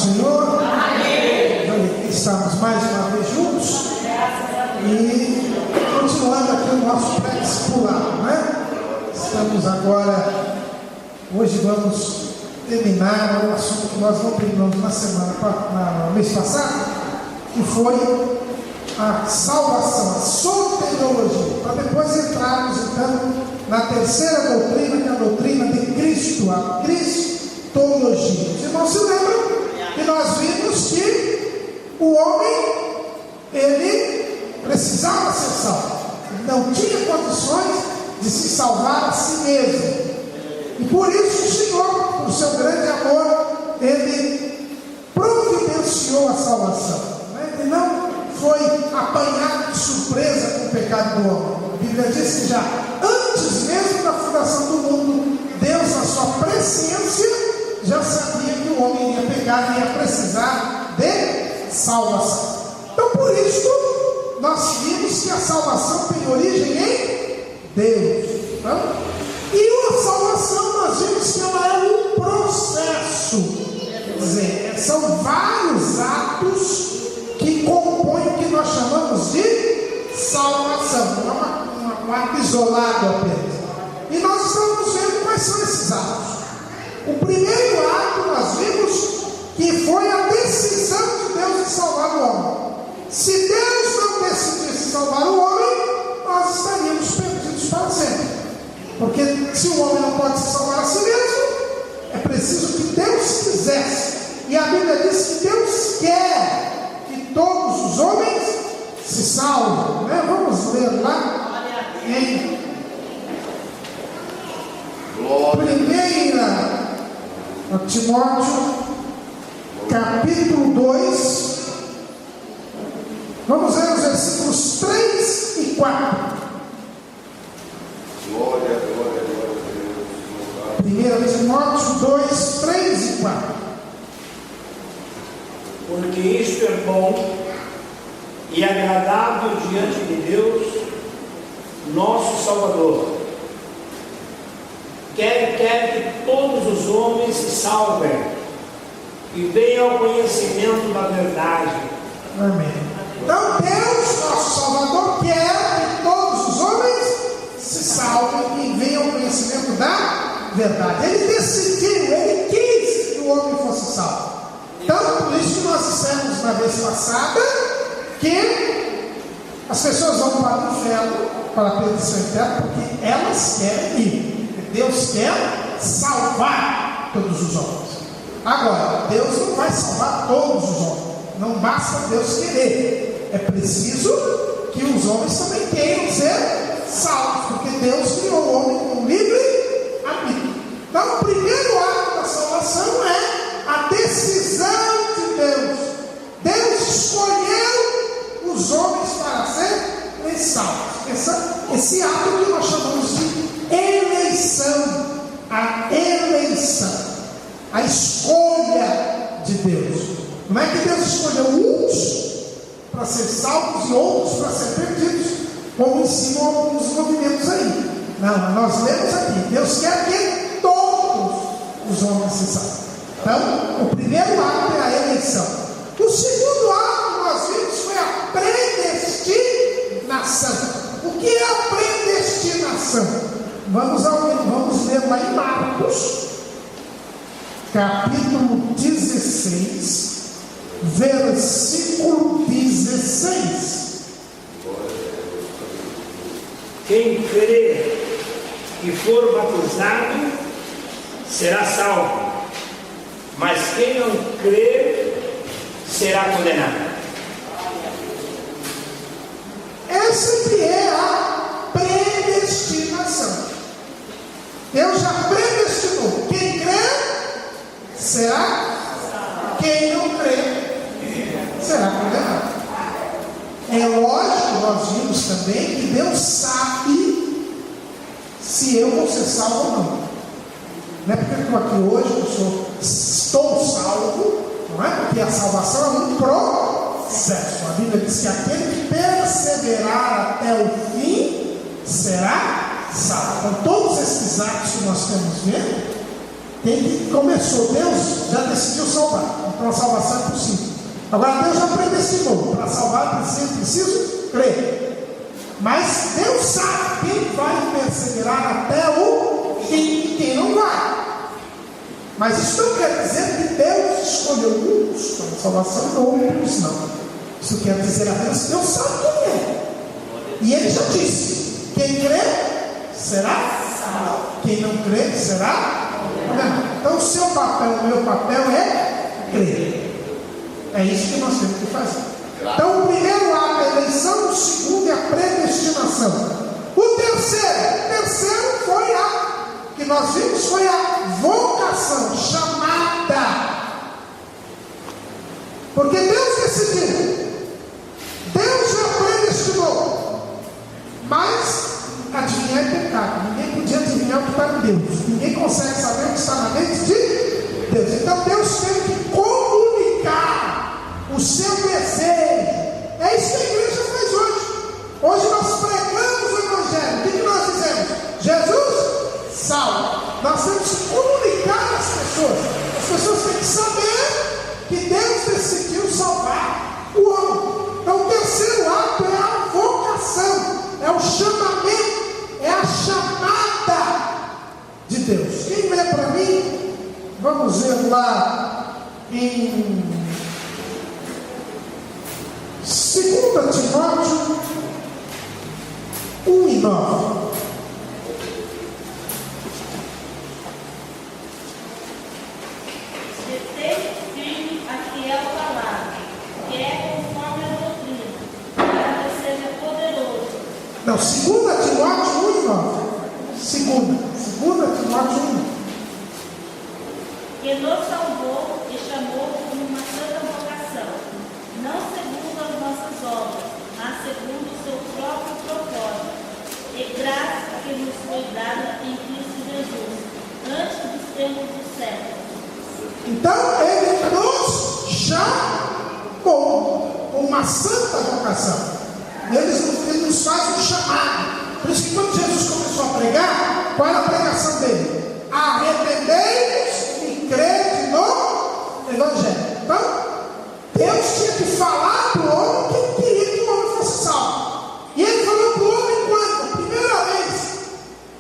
Senhor? Amém. Estamos mais uma vez juntos e continuando aqui o nosso pré-discipulado, né? Estamos agora, hoje vamos terminar o assunto que nós não terminamos no mês passado, que foi a salvação, a soteriologia, para depois entrarmos então na terceira doutrina, que é a doutrina de Cristo, a cristologia. Os irmãos se lembram que nós vimos que o homem, ele precisava ser salvo, ele não tinha condições de se salvar a si mesmo, e por isso o Senhor, por seu grande amor, ele providenciou a salvação, né? Ele não foi apanhado de surpresa com o pecado do homem. A Bíblia diz que já antes mesmo da fundação do mundo, Deus, na sua presciência, já sabia que o homem ia pecar e ia precisar de salvação. Então, por isso, nós vimos que a salvação tem origem em Deus. Então, e a salvação, nós vimos que ela é um processo. Quer dizer, são vários atos que compõem o que nós chamamos de salvação. Não é um ato isolado apenas. E nós estamos vendo quais são esses atos. O primeiro ato nós vimos que foi a decisão de Deus de salvar o homem. Se Deus não decidisse salvar o homem, nós estaríamos perdidos para sempre. Porque se o homem não pode se salvar a si mesmo, é preciso que Deus quisesse. E a Bíblia diz que Deus quer que todos os homens se salvem, né? Vamos ler lá em 1 Timóteo capítulo 2, vamos ler os versículos 3 e 4. Glória, glória, glória a Deus. 1 Timóteo 2, 3 e 4. Porque isto é bom e agradável diante de Deus, nosso Salvador. Quer que todos os homens se salvem e venham ao conhecimento da verdade. Amém. Então Deus, nosso Salvador, quer que todos os homens se salvem e venham ao conhecimento da verdade. Ele decidiu, ele quis que o homem fosse salvo. Então, por isso que nós dissemos na vez passada que as pessoas vão para o inferno, para a perdição eterna, porque elas querem ir. Deus quer salvar todos os homens. Agora, Deus não vai salvar todos os homens. Não basta Deus querer. É preciso que os homens também queiram ser salvos, porque Deus criou o homem com livre arbítrio. Então, o primeiro ato da salvação é a decisão de Deus. Deus escolheu os homens para serem salvos. Esse ato que nós chamamos de eleição, a eleição, a escolha de Deus. Não é que Deus escolheu uns para ser salvos e outros para ser perdidos, como ensinam alguns movimentos aí. Não, nós lemos aqui, Deus quer que todos os homens se salvem. Então, o primeiro ato é a eleição. O segundo ato nós vimos foi a predestinação. O que é a predestinação? Vamos ler lá em Marcos, capítulo 16, versículo 16. Quem crê e for batizado será salvo, mas quem não crê será condenado. Essa que é a predestinação. Deus já predestinou. Quem crê será, quem não crê será condenado. É lógico, nós vimos também que Deus sabe se eu vou ser salvo ou não. Não é porque eu estou aqui hoje, estou salvo, não é? Porque a salvação é um processo. A Bíblia diz que aquele que perseverar até o fim será salvo. Então, todos esses atos que nós estamos vendo, começou, Deus já decidiu salvar. Um a salvação é possível. Agora, Deus já predestinou. Para salvar, preciso crer. Mas Deus sabe quem vai perseverar até o fim e quem não vai. Mas isso não quer dizer que Deus escolheu uns para a salvação e outros não. Isso quer dizer apenas que Deus sabe quem é. E Ele já disse: quem crê será salvo, quem não crê será condenado. Então o seu papel, o meu papel é crer. É isso que nós temos que fazer. Então o primeiro ato é a eleição, o segundo é a predestinação. O terceiro foi que nós vimos, foi a vocação, chamada. Porque Deus decidiu, Deus já predestinou, mas adivinhar é pecado. Ninguém podia adivinhar o que está em Deus. Ninguém consegue saber o que está na mente de Deus. Então Deus teve que comunicar o seu desejo. É isso que a igreja faz hoje. Hoje nós pregamos o Evangelho. O que nós dizemos? Jesus salva. Nós temos que comunicar às pessoas. As pessoas têm que saber que Deus decidiu salvar o homem. Então o terceiro ato é a vocação, é o chamamento, é a chamada de Deus. Quem lê para mim? Vamos ver lá em 2 Timóteo 1:9. Não, 2 Timóteo 1:9. 2 Timóteo 1:9. Que nos salvou e chamou com uma santa vocação, não segundo as nossas obras, mas segundo o seu próprio propósito, e graça que nos foi dada em Cristo Jesus, antes dos tempos dos séculos. Então, Ele nos chamou com uma santa vocação. Ele nos faz um chamado. Por isso que quando Jesus começou a pregar, qual era a pregação dele? Arrependei-vos e crede no Evangelho. Então, Deus tinha que falar para o homem que ele queria que o homem fosse salvo. E ele falou para o homem quando? A primeira vez.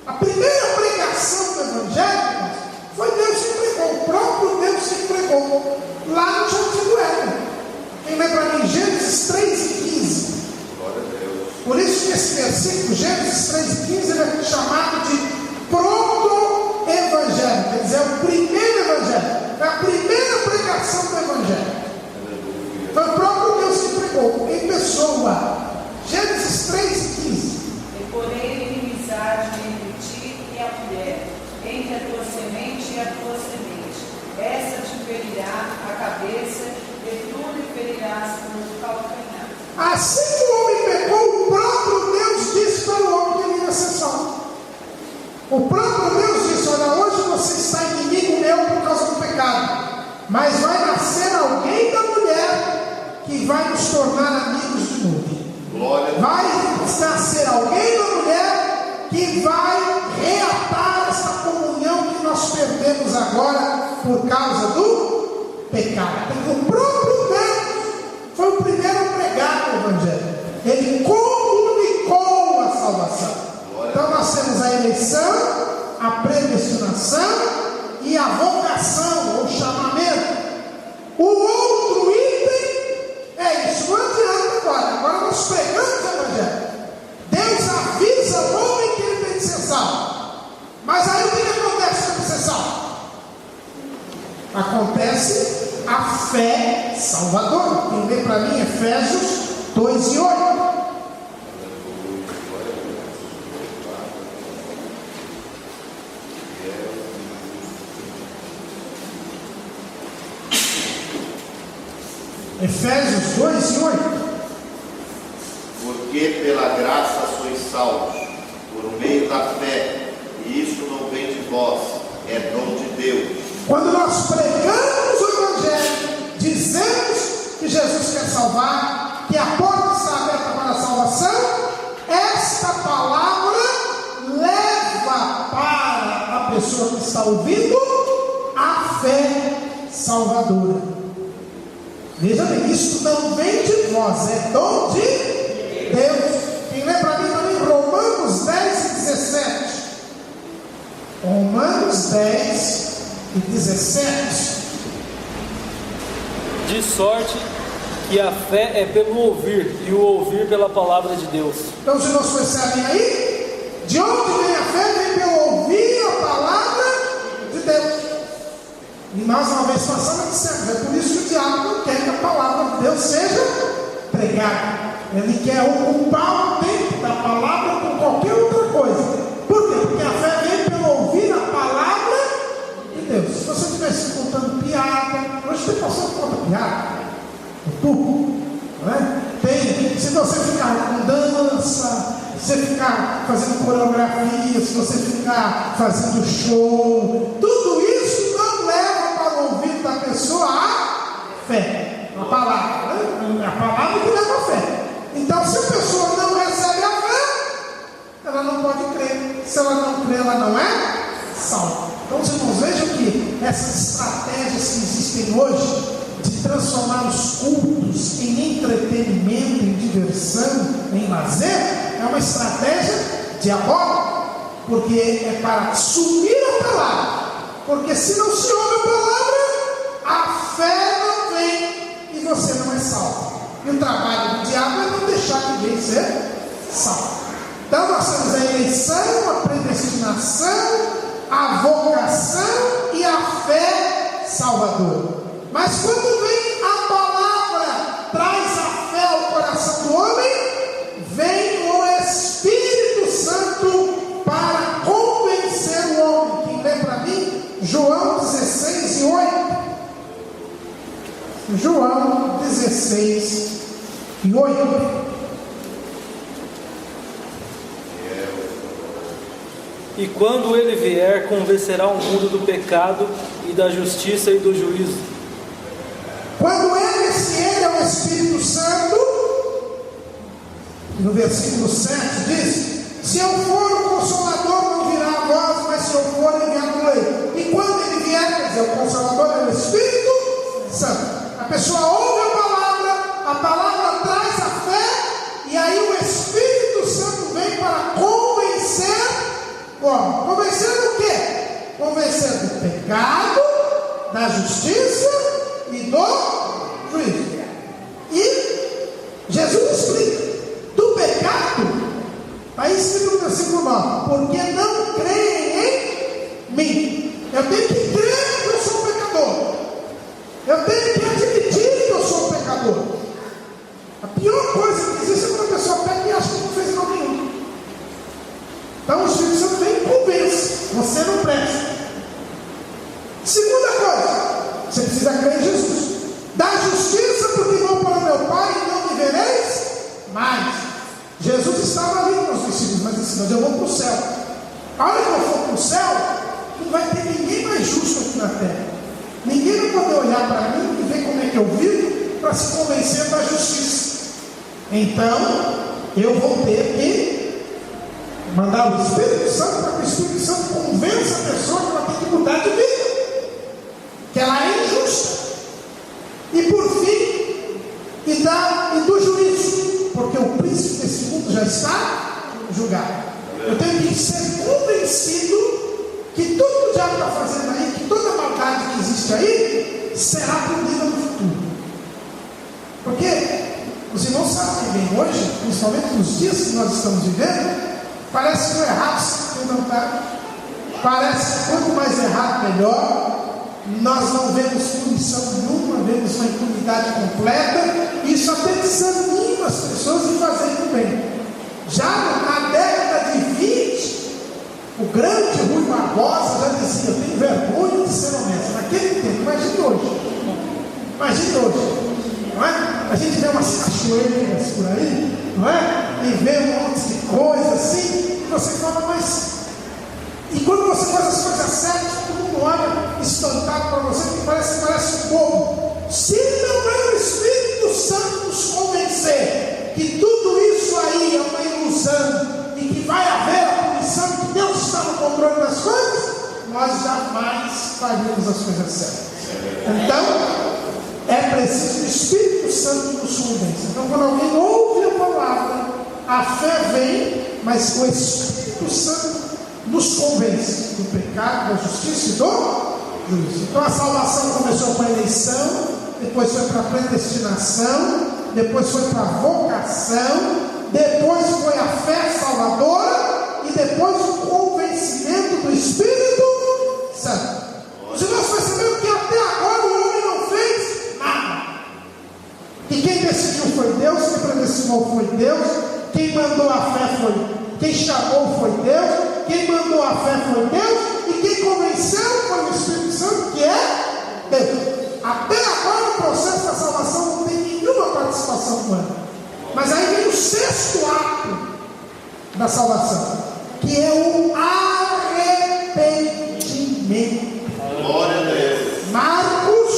A primeira pregação do Evangelho foi Deus que pregou. O próprio Deus que pregou. Lá no Jardim do Éden. Quem lembra para mim? Gênesis 3:15. Por isso que esse versículo, Gênesis 3:15, ele é chamado de proto-evangelho. Quer dizer, é o primeiro evangelho. É a primeira pregação do evangelho. Foi o próprio Deus que pregou, em pessoa. Gênesis 3:15. E porém inimizade entre ti e a mulher, entre a tua semente e a tua semente. Essa te ferirá a cabeça, e tu lhe ferirás o calcanhar. Assim que o homem pecou, o próprio Deus disse para o homem que ele ia ser salvo. O próprio Deus disse: olha, hoje você está inimigo meu por causa do pecado, mas vai nascer alguém da mulher que vai nos tornar amigos de novo. Vai nascer alguém da mulher que vai reatar essa comunhão que nós perdemos agora por causa do pecado. Porque o próprio Deus foi o primeiro a pregar o Evangelho. Ele comunicou a salvação. Então nós temos a eleição, a predestinação e a vocação ou chamamento. O outro item é isso. Não adianta agora. Agora nós pregamos o Evangelho. Deus avisa o homem que ele tem que ser salvo. Mas aí o que acontece para ser salvo? Acontece a fé salvadora. Quem lê para mim Efésios 2:8. Efésios 2:8. Porque pela graça sois salvos, por meio da fé, e isso não vem de vós, é dom de Deus. Quando nós pregamos o Evangelho, dizemos que Jesus quer salvar, que a porta está aberta para a salvação, esta palavra leva para a pessoa que está ouvindo a fé salvadora. Veja bem, isso não vem de vós, é dom de Deus. Quem lê para mim também Romanos 10 e 17. Romanos 10 e 17. De sorte que a fé é pelo ouvir, e o ouvir pela palavra de Deus. Então os irmãos percebem aí? De onde vem a fé? Vem pelo ouvir a palavra de Deus. E nós uma vez passada dissemos, é por isso que o diabo não quer que a palavra de Deus seja pregada. Ele quer ocupar o tempo da palavra com qualquer outra coisa. Por quê? Porque a fé vem pelo ouvir a palavra de Deus. Se você estivesse contando piada, hoje tem pessoa que conta piada. O tubo, não é? Tem, se você ficar com dança, se você ficar fazendo coreografia, se você ficar fazendo show, tudo isso não leva para o ouvido da pessoa a fé, a palavra, né? A palavra que leva a fé. Então, se a pessoa não recebe a fé, ela não pode crer. Se ela não crê, ela não é salva. Então, os irmãos, vejam que essas estratégias que existem hoje de transformar os cultos em entretenimento, em diversão, em lazer, é uma estratégia diabólica, porque é para sumir a palavra. Porque se não se ouve a palavra, a fé não vem e você não é salvo. E o trabalho do diabo é não deixar ninguém ser salvo. Então nós temos a eleição, a predestinação, a vocação e a fé salvadora. Mas quando vem a palavra, traz a fé ao coração do homem, vem o Espírito Santo para convencer o homem. Quem lê para mim? João 16 e 8. João 16 e 8. E quando ele vier, convencerá o mundo do pecado e da justiça e do juízo. Quando ele, se ele é o Espírito Santo, no versículo 7 diz: se eu for o Consolador, não virá a vós, mas se eu for, enviar-lo-ei. E quando ele vier, quer dizer, o Consolador é o Espírito Santo. A pessoa ouve a palavra traz a fé, e aí o Espírito Santo vem para convencer. Bom, convencer do quê? Convencer do pecado, da justiça e do juízo. E Jesus explica: do pecado, aí escrito no versículo 9: porque não creem em mim. Eu tenho que crer que eu sou pecador. Eu tenho que admitir que eu sou pecador. A pior coisa que existe é quando a pessoa peca e acha que não fez mal nenhum. Então o Espírito Santo vem e convence: você não presta. Segunda coisa, você precisa crer em Jesus. Da justiça, porque vou para o meu Pai e não me vereis mais. Jesus estava ali com os discípulos, mas disse: mas eu vou para o céu. A hora que eu for para o céu, não vai ter ninguém mais justo aqui na terra. Ninguém vai poder olhar para mim e ver como é que eu vivo para se convencer da justiça. Então, eu vou ter que mandar o Espírito Santo para que o Espírito Santo convença a pessoa que ela tem que mudar de vida, que ela é injusta. E por fim, e do juízo, porque o príncipe desse mundo já está julgado. Eu tenho que ser convencido que tudo que o diabo está fazendo aí, que toda a maldade que existe aí, será punida no futuro. Porque os irmãos sabem bem hoje, principalmente nos dias que nós estamos vivendo, parece que o errado sempre não está. Parece que quanto mais errado, melhor. Nós não vemos punição nenhuma, vemos uma impunidade completa. Isso até desanima as pessoas em fazerem o bem. Já na década de 20, o grande Rui Barbosa já dizia: eu tenho vergonha de ser honesto. Naquele tempo, imagine hoje, não é? A gente vê umas cachoeiras por aí, não é? E vê um monte de coisa assim, e você fala: mas... E quando você faz as coisas certas, todo mundo olha espantado para você, que parece um bobo. Se não é o Espírito Santo nos convencer que tudo isso aí é uma ilusão e que vai haver a punição, que Deus está no controle das coisas, nós jamais faríamos as coisas certas. Então, é precisa do Espírito Santo nos convence. Então, quando alguém ouve a palavra, a fé vem, mas o Espírito Santo nos convence do pecado, da justiça e do juízo. Então, a salvação começou com a eleição, depois foi para a predestinação, depois foi para a vocação, depois foi a fé salvadora e depois o convencimento do Espírito Santo. Os irmãos perceberam que até agora o homem não fez nada. E quem decidiu foi Deus, quem predestinou foi Deus, quem mandou a fé foi, quem chamou foi Deus, quem mandou a fé foi Deus, e quem convenceu foi o Espírito Santo, que é Deus. Até agora o processo da salvação não tem nenhuma participação humana. Mas aí vem o sexto ato da salvação, que é o arrependimento. Glória a Deus. Marcos,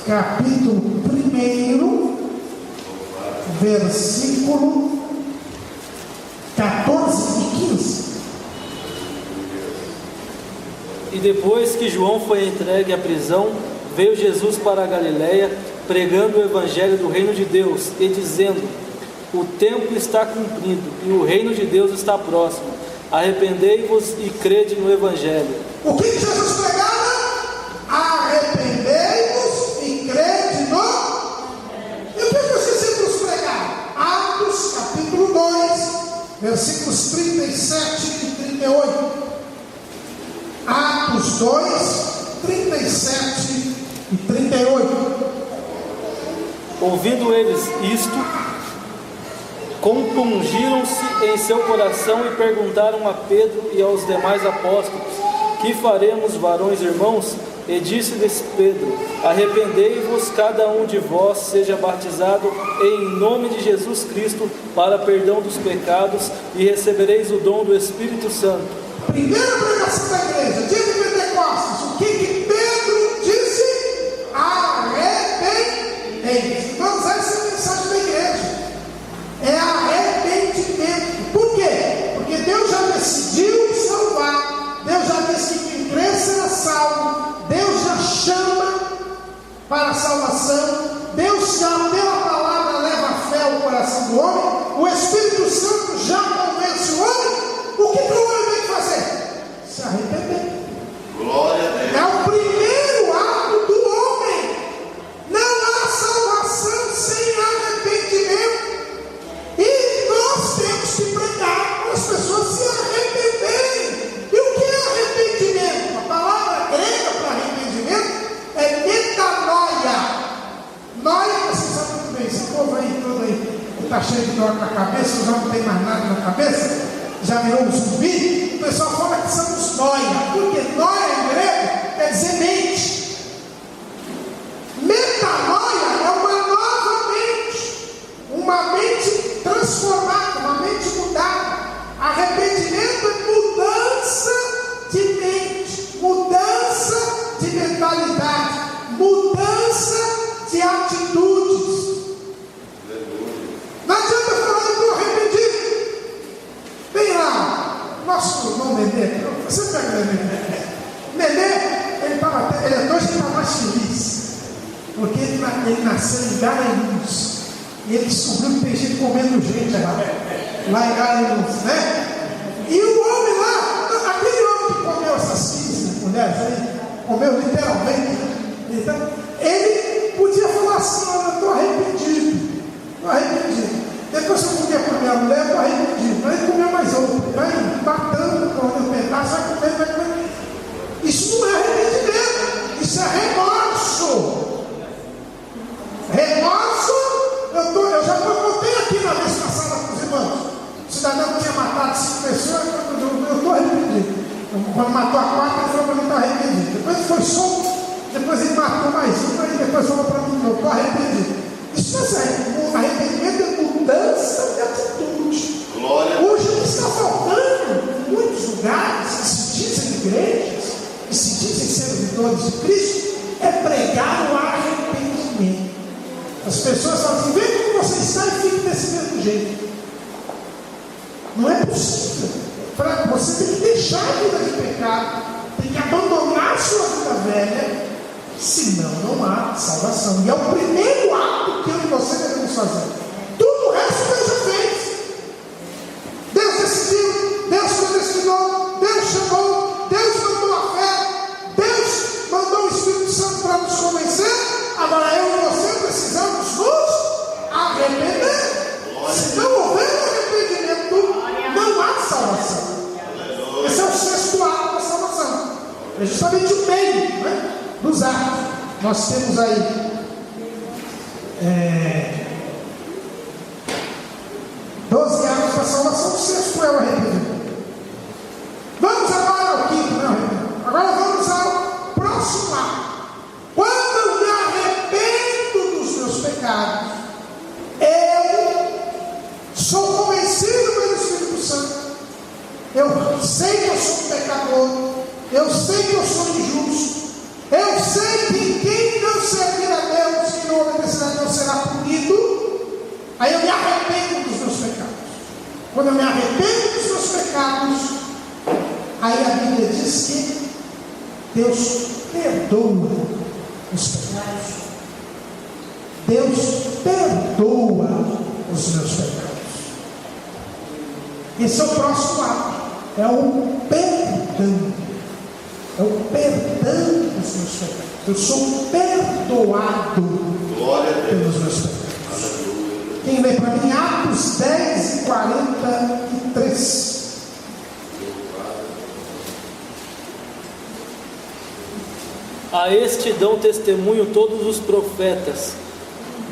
capítulo 1, versículo 14 e 15. E depois que João foi entregue à prisão, veio Jesus para a Galiléia, pregando o evangelho do reino de Deus e dizendo: o tempo está cumprido e o reino de Deus está próximo. Arrependei-vos e crede no evangelho. O que Jesus pregava? Arrependei-vos e crede no... E o que os discípulos pregaram? Atos capítulo 2, versículos 37 e 38. Atos 2, 37 e 38. Ouvindo eles isto, compungiram-se em seu coração e perguntaram a Pedro e aos demais apóstolos: que faremos, varões irmãos? E disse-lhes Pedro: arrependei-vos, cada um de vós seja batizado em nome de Jesus Cristo para perdão dos pecados, e recebereis o dom do Espírito Santo. Primeira pregação da igreja, dia de Pentecostes. O que Pedro disse? Arrependei-vos. Vamos usar essa mensagem da igreja. É arrependimento. Por quê? Porque Deus já decidiu salvar. Deus já disse que quem crê será salvo. Deus já chama para a salvação. Deus já, pela palavra, leva a fé ao coração do homem. O Espírito Santo já convence o homem. O que o homem tem que fazer? Se arrepender. Glória a Deus. É o primeiro ato do homem. Não há salvação sem arrependimento. E nós temos que pregar para as pessoas se arrependerem. E o que é arrependimento? A palavra grega para arrependimento é metanoia. Noia, você sabe muito bem, esse povo aí todo aí está cheio de dor na cabeça, já não tem mais nada na cabeça, já virou um zumbi. O pessoal fala que somos noia, porque noia em grego quer dizer mente. Metanoia é uma nova mente, uma mente transformada, uma mente mudada. Arrependimento é mudança de mente, mudança de mentalidade, mudança de atitudes. Não adianta falar: eu estou arrependido. Vem lá, nosso irmão Nenê, você pega o Nenê. Nenê, ele é hoje está mais feliz, porque ele nasceu em Garanhuns. E ele descobriu que tem gente comendo gente lá em Garanhuns, né? E o homem lá, aquele homem que comeu essas 15 mulheres aí, comeu literalmente, então, ele podia falar assim: olha, eu estou arrependido, Depois que eu comia com a minha mulher, eu estou arrependido. Mas ele comeu mais outro, vai batando com o pedaço, vai comer. Isso não é arrependimento, isso é remorso. Remorso, eu já contei aqui na vez passada com os irmãos. O cidadão tinha matado 5 pessoas, eu estou arrependido. Quando matou a 4, ele falou para mim: estou arrependido. Depois ele foi solto, depois ele matou mais um, aí depois falou para mim: eu estou arrependido. Isso não é o arrependimento, é mudança de atitude. Glória. Hoje o que está faltando em muitos lugares que se dizem igrejas, que se dizem servidores de Cristo, é pregar o arrependimento. As pessoas falam assim: vem como você está e fique desse mesmo jeito. Não é possível. Você tem que deixar a vida de pecado, tem que abandonar a sua vida velha, senão não há salvação. E é o primeiro ato que eu e você devemos fazer. Tudo o resto Deus já fez. Deus decidiu, Deus predestinou, Deus chamou, Deus mandou a fé, Deus mandou o Espírito Santo para nos convencer. Agora eu e você precisamos nos arrepender. Se não houver arrependimento, não há salvação. Esse é o sexto ato da salvação. É justamente o meio, né, dos atos. Nós temos aí 12 atos da salvação. O sexto é o arrependimento. Vamos agora ao quinto, né? Agora vamos ao próximo ato. Quando eu me arrependo dos meus pecados, eu sou convencido pelo Espírito Santo. Eu sei que eu sou um pecador. Eu sei que eu sou injusto. Eu sei que quem não servir a Deus, quem não obedecer a Deus, será punido. Aí eu me arrependo dos meus pecados. Quando eu me arrependo dos meus pecados, aí a Bíblia diz que Deus perdoa os pecados. Deus perdoa os meus pecados. Esse é o próximo ato. É o perdão. É o perdão dos meus pecados. Eu sou perdoado pelos meus pecados. Quem lê para mim Atos 10 e 43. A este dão testemunho todos os profetas,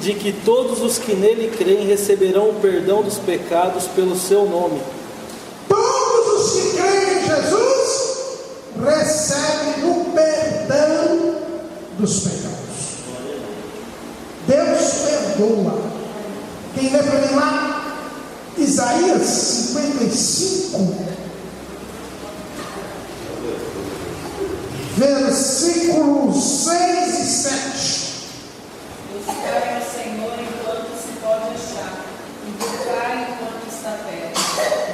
de que todos os que nele creem receberão o perdão dos pecados pelo seu nome. Todos os que creem em Jesus recebem o perdão dos pecados. Deus perdoa. Quem lê para mim lá? Isaías 55, versículos 6 e 7. Buscai ao Senhor enquanto se pode achar, invocai enquanto está perto.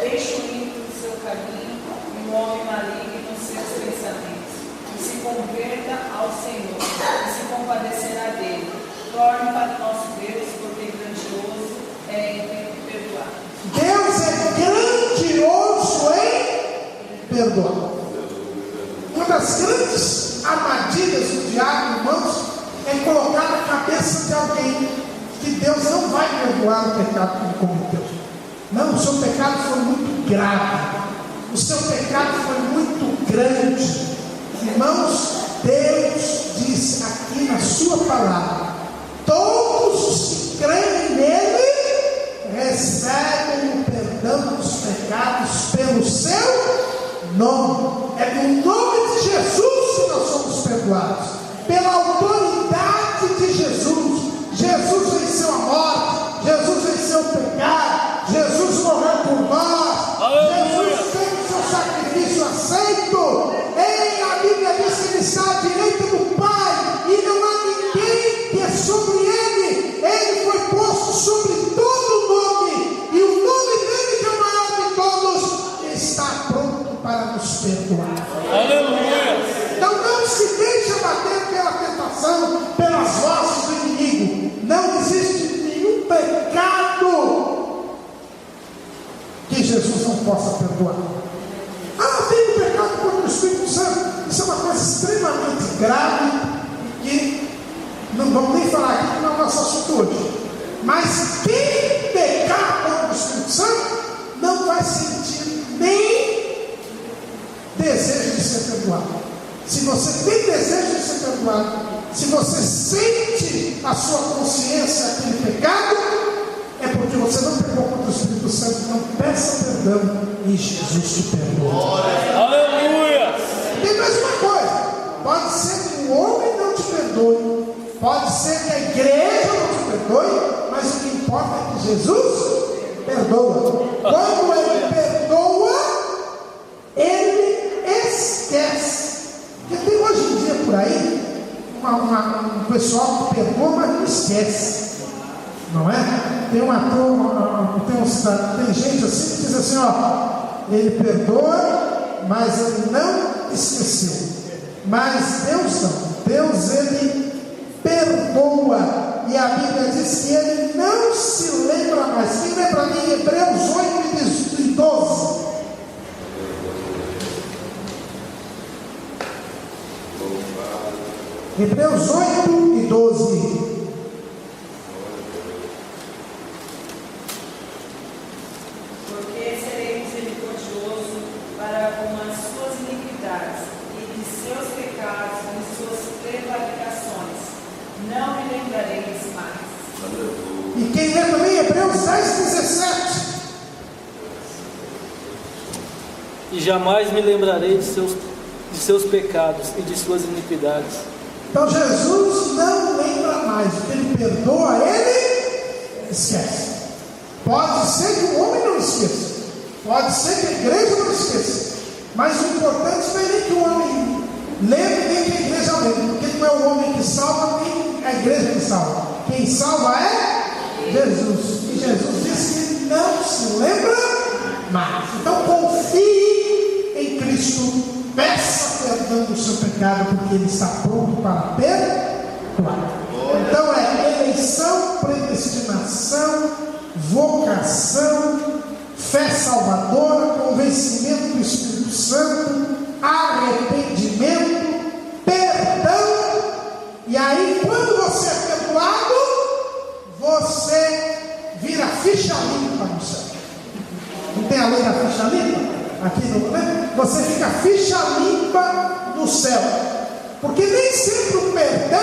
Deixe o ímpio o seu caminho e o homem maligno os seus pensamentos. E se converta ao Senhor, e se compadecerá dele. Torne para o nosso Deus, porque grandioso é em perdoar. Deus é grandioso em perdoar. Uma das grandes armadilhas do diabo, irmãos, é colocar na cabeça de alguém que Deus não vai perdoar o pecado que ele cometeu. Não, o seu pecado foi muito grave. O seu pecado foi muito grande. Irmãos, Deus diz aqui na sua palavra: todos os que creem nele recebem o perdão dos pecados pelo seu nome. É no nome de Jesus que nós somos perdoados, pela autoridade de Jesus. Jesus venceu a morte, Jesus venceu o pecado, Jesus morreu por nós. Aleluia. Jesus fez o seu sacrifício aceito. A Bíblia diz que ele está à direita do Pai e não há ninguém que é sobre ele. Ele foi posto sobre todo nome, e o nome dele, que é o maior de todos, está pronto para nos perdoar. Aleluia! Então não se deixe abater pela tentação, pelas vozes do inimigo. Não existe nenhum pecado que Jesus não possa perdoar. Tem pecado contra o Espírito Santo. Isso é uma coisa extremamente grave que não vamos nem falar aqui, que não é o nosso assunto hoje. Mas quem pecar contra o Espírito Santo não vai sentir nem desejo de ser perdoado. Se você tem desejo de ser perdoado, se você sente a sua consciência aquele pecado, é porque você não pecou contra o Espírito Santo. Não peça perdão e Jesus te perdoa. Aleluia! Tem mais uma coisa: pode ser que o homem não te perdoe, pode ser que a igreja não te perdoe, mas o que importa é que Jesus perdoa. Quando ele perdoa, ele esquece. Porque tem hoje em dia por aí um pessoal que perdoa, mas não esquece. Não é? Tem gente assim que diz assim: ele perdoa, mas ele não esqueceu. Mas Deus não. Deus, ele perdoa perdoa. E a Bíblia diz que ele não se lembra mais. Quem lembra ali? Hebreus 8 e 12. Hebreus 8 e 12. Porque serei misericordioso para com as suas iniquidades e de seus pecados e de suas prevaricações. Não me lembrareis mais. E quem lê também Hebreus 10, 17. E jamais me lembrarei de seus pecados e de suas iniquidades. Então Jesus não lembra mais. O que ele perdoa, ele esquece. Pode ser que o homem não esqueça. Pode ser que a igreja não esqueça. Mas o importante não é nem que o homem lembre, nem que a igreja lembre. Porque não é o homem que salva, nem a igreja que salva. Quem salva é Jesus. E Jesus disse que não se lembra mais. Então confie em Cristo. Peça perdão do seu pecado, porque Ele está pronto para perdoar. Então é eleição, predestinação, vocação, fé salvadora, convencimento do Espírito Santo, arrependimento, perdão. E aí, quando você é perdoado, você vira ficha limpa no céu. Não tem a lei da ficha limpa? Aqui no, né? Você fica ficha limpa no céu, porque nem sempre o perdão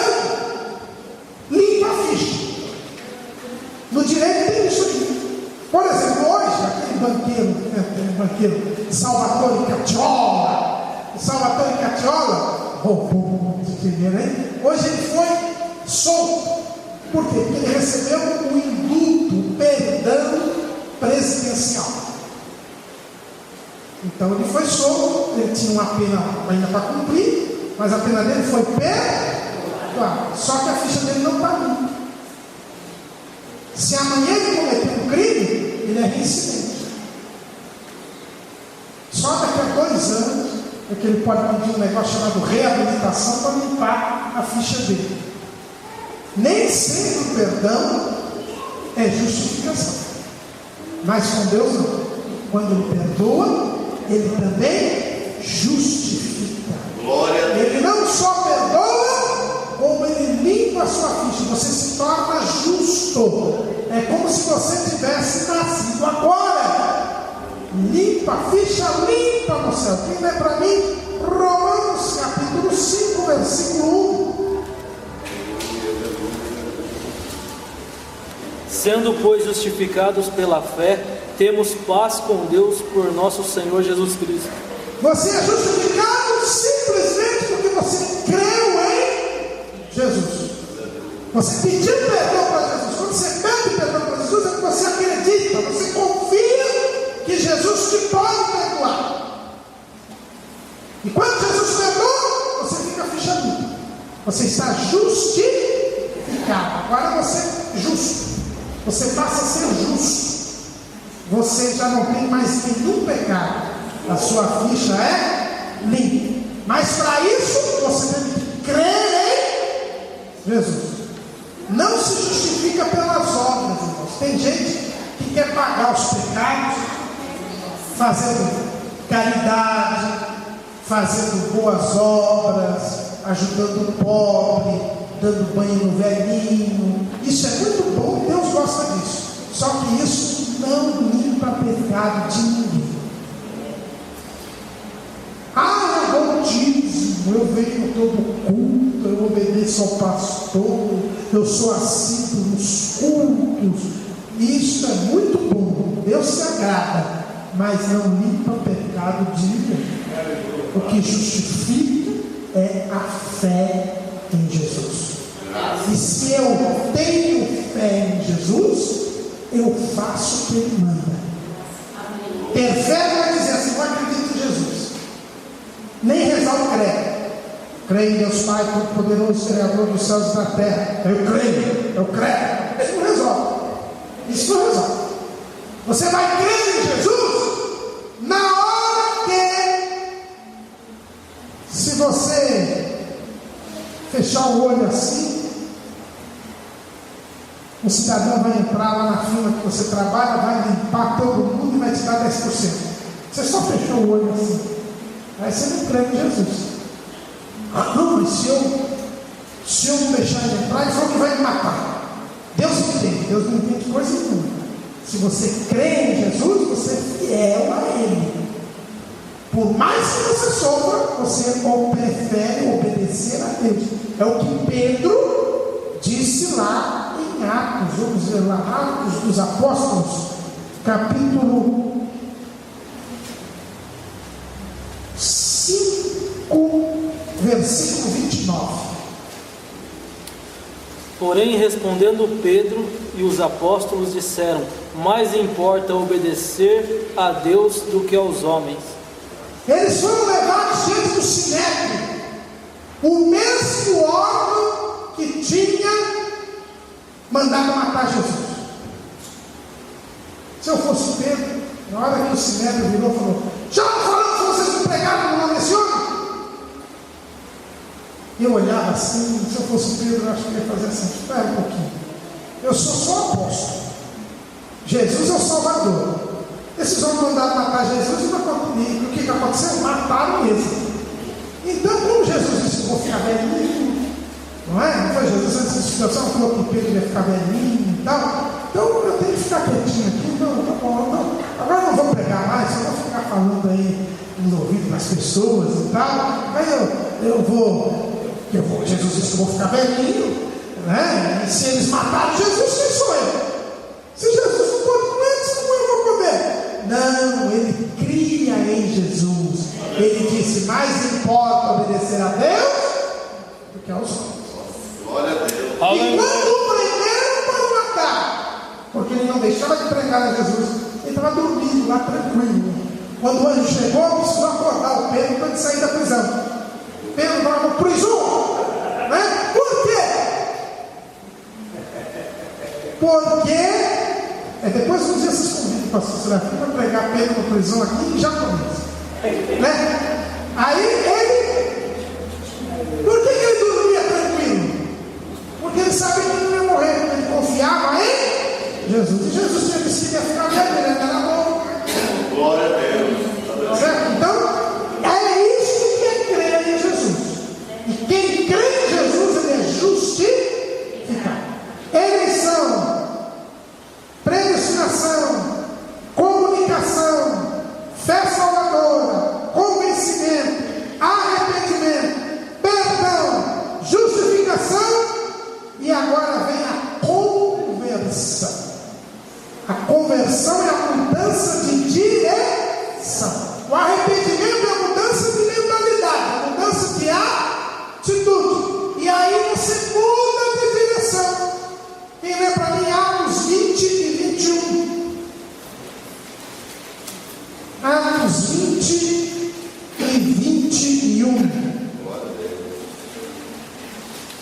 limpa a ficha. No direito tem isso aqui. Por exemplo, hoje aquele banqueiro Salvatore Caciola roubou muito dinheiro, hein? Hoje ele foi solto. Por quê? Porque ele recebeu o indulto, o perdão presidencial. Então ele foi solto, ele tinha uma pena ainda para cumprir, mas a pena dele foi perdoada. Só que a ficha dele não está limpa. Se amanhã ele cometer um crime, ele é reincidente. Só daqui a 2 anos é que ele pode pedir um negócio chamado reabilitação para limpar a ficha dele. Nem sempre o perdão é justificação. Mas com Deus não. Quando ele perdoa, ele também justifica. Glória a Deus. Ele não só perdoa, como ele limpa a sua ficha. Você se torna justo. É como se você tivesse nascido agora. Limpa a ficha, limpa no céu. Quem lê para mim? Romanos capítulo 5, versículo 1. Sendo, pois, justificados pela fé, temos paz com Deus por nosso Senhor Jesus Cristo. Você é justificado simplesmente porque você creu em Jesus. Você pediu perdão para Jesus. Quando você pede perdão para Jesus, é porque você acredita, você confia que Jesus te pode perdoar. E quando Jesus perdoa, você fica ficha limpa. Você está justificado. Agora você é justo. Você passa a ser justo. Você já não tem mais nenhum pecado. A sua ficha é limpa. Mas para isso, você tem que crer em Jesus. Não se justifica pelas obras, irmãos. Tem gente que quer pagar os pecados fazendo caridade, fazendo boas obras, ajudando o pobre, dando banho no velhinho. Isso é muito bom, Deus gosta disso. Só que isso não limpa pecado de ninguém. Ah, eu dou dízimo, eu venho todo culto, eu obedeço ao pastor, eu sou assíduo nos cultos. Isso é muito bom, Deus se agrada, mas não limpa pecado de ninguém. O que justifica é a fé em Jesus. E se eu tenho fé em Jesus, eu faço o que Ele manda. Ter fé não é dizer assim, eu acredito em Jesus. Nem rezar o credo. Creio em Deus Pai, Todo-Poderoso, Criador dos céus e da terra. Eu creio, eu creio. Isso não resolve. Isso não resolve. Você vai crer em Jesus na hora que, se você fechar o olho assim O cidadão vai entrar lá na firma que você trabalha, vai limpar todo mundo e vai te dar 10%. Você só fechou o olho assim. Aí você não crê em Jesus. Não, mas se eu não deixar ele entrar, ele falou que vai me matar. Deus não entende coisa nenhuma. Se você crê em Jesus, você é fiel a Ele. Por mais que você sofra, você prefere obedecer a Deus. É o que Pedro disse lá em Atos, vamos ver lá, Atos dos Apóstolos, capítulo 5, versículo 29. Porém, respondendo Pedro e os apóstolos disseram: mais importa obedecer a Deus do que aos homens. Eles foram levados diante do Sinédrio, o mesmo órgão que tinha mandado matar Jesus. Se eu fosse Pedro, na hora que o Sinédrio virou e falou: já não falando que vocês não pregaram no nome desse homem? Eu olhava assim, se eu fosse Pedro, eu acho que ia fazer assim: espera um pouquinho, eu sou só apóstolo, Jesus é o Salvador. Esses homens mandaram matar Jesus e não comigo. O que aconteceu? Mataram mesmo. Então, como Jesus disse: vou ficar velhinho, não é? Não foi Jesus nessa situação, falou que Pedro ia ficar velhinho e tal. Então eu tenho que ficar quietinho aqui. Não, tá bom, não. Agora eu não vou pregar mais, eu vou ficar falando aí nos ouvidos das pessoas e tal. Aí eu vou. Jesus disse que eu vou ficar velhinho, né? E se eles mataram Jesus, quem sou eu? Se Jesus não pode comer, como eu vou comer? Não, ele cria em Jesus. Ele disse: mais importa obedecer a Deus do que aos homens. Glória a Deus. E quando o prenderam para matar, porque ele não deixava de pregar a Jesus, ele estava dormindo lá tranquilo. Quando o anjo chegou, precisou acordar o Pedro para ele sair da prisão. Pedro estava no prisão, né? Por quê? Porque depois um dia vocês convidam o pastor Serafim para pregar Pedro na prisão aqui em japonês, né? Aí ele, por que ele dormia tranquilo? Porque ele sabia que não ia morrer, porque ele confiava em Jesus. E Jesus tinha que ia ficar velho, ele era bom. Glória a Deus. Certo? Então, é isso que é crer em Jesus. E quem crê em Jesus, ele é justificado. Eleição, predestinação, comunicação, fé salvadora, convencimento, arrependimento, perdão, justificação, e agora vem a conversão. A conversão é a mudança de direção. O arrependimento é a mudança de mentalidade, a mudança de atitude. E aí você muda de direção. Quem lê para mim Atos 20 e 21? Atos 20 e 21.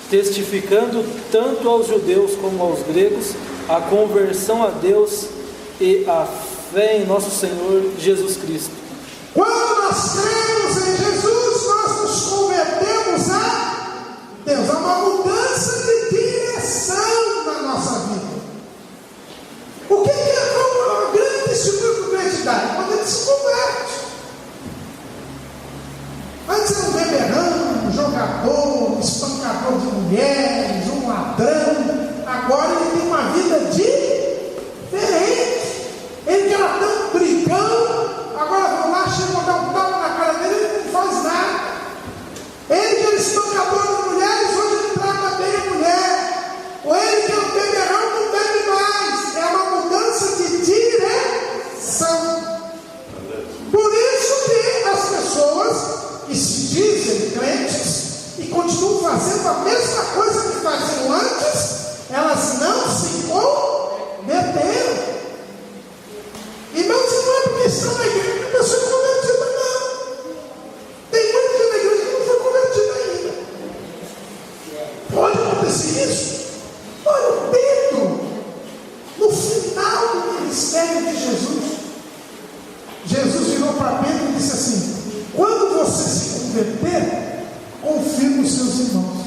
Testificando tanto aos judeus como aos gregos a conversão a Deus e a fé em nosso Senhor Jesus Cristo. Quando nós cremos em Jesus, nós nos convertemos a Deus. Há uma mudança de direção na nossa vida. O que é uma grande disciplina de identidade? Quando ele se converte. Antes era um beberrão, um jogador, um espancador de mulheres, um ladrão. Agora ele tem uma vida diferente. Ele que era tão brigão, agora vou lá, chego a dar um tapa na cara dele, ele não faz nada. Ele que era espancador de mulheres, hoje ele trata bem a mulher. Ou ele que era um beberrão, não bebe mais. É uma mudança de direção. Por isso que as pessoas que se dizem crentes e continuam fazendo a mesma coisa que faziam antes, elas não se converteram. Irmãos, não é porque estão na igreja que a pessoa é convertida, não. Tem muita gente na igreja que não foi convertida ainda. Pode acontecer isso? Olha, o Pedro, no final do ministério de Jesus, Jesus virou para Pedro e disse assim: quando você se converter, confirme os seus irmãos.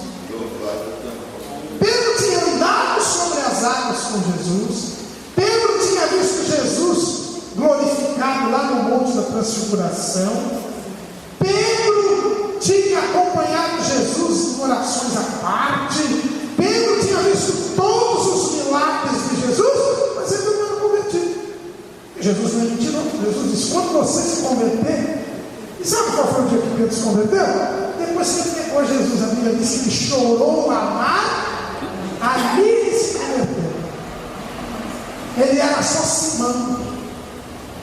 Pedro tinha andado sobre as águas com Jesus. Pedro tinha visto Jesus glorificado lá no Monte da Transfiguração. Pedro tinha acompanhado Jesus em orações à parte. Pedro tinha visto todos os milagres de Jesus, mas ele não era convertido. E Jesus não é mentiroso. Jesus disse: quando você se converter, e sabe qual foi o dia que Pedro se converteu? Depois que ele pegou Jesus, a Bíblia diz que ele chorou a mar, ali ele se converteu. Ele era só Simão.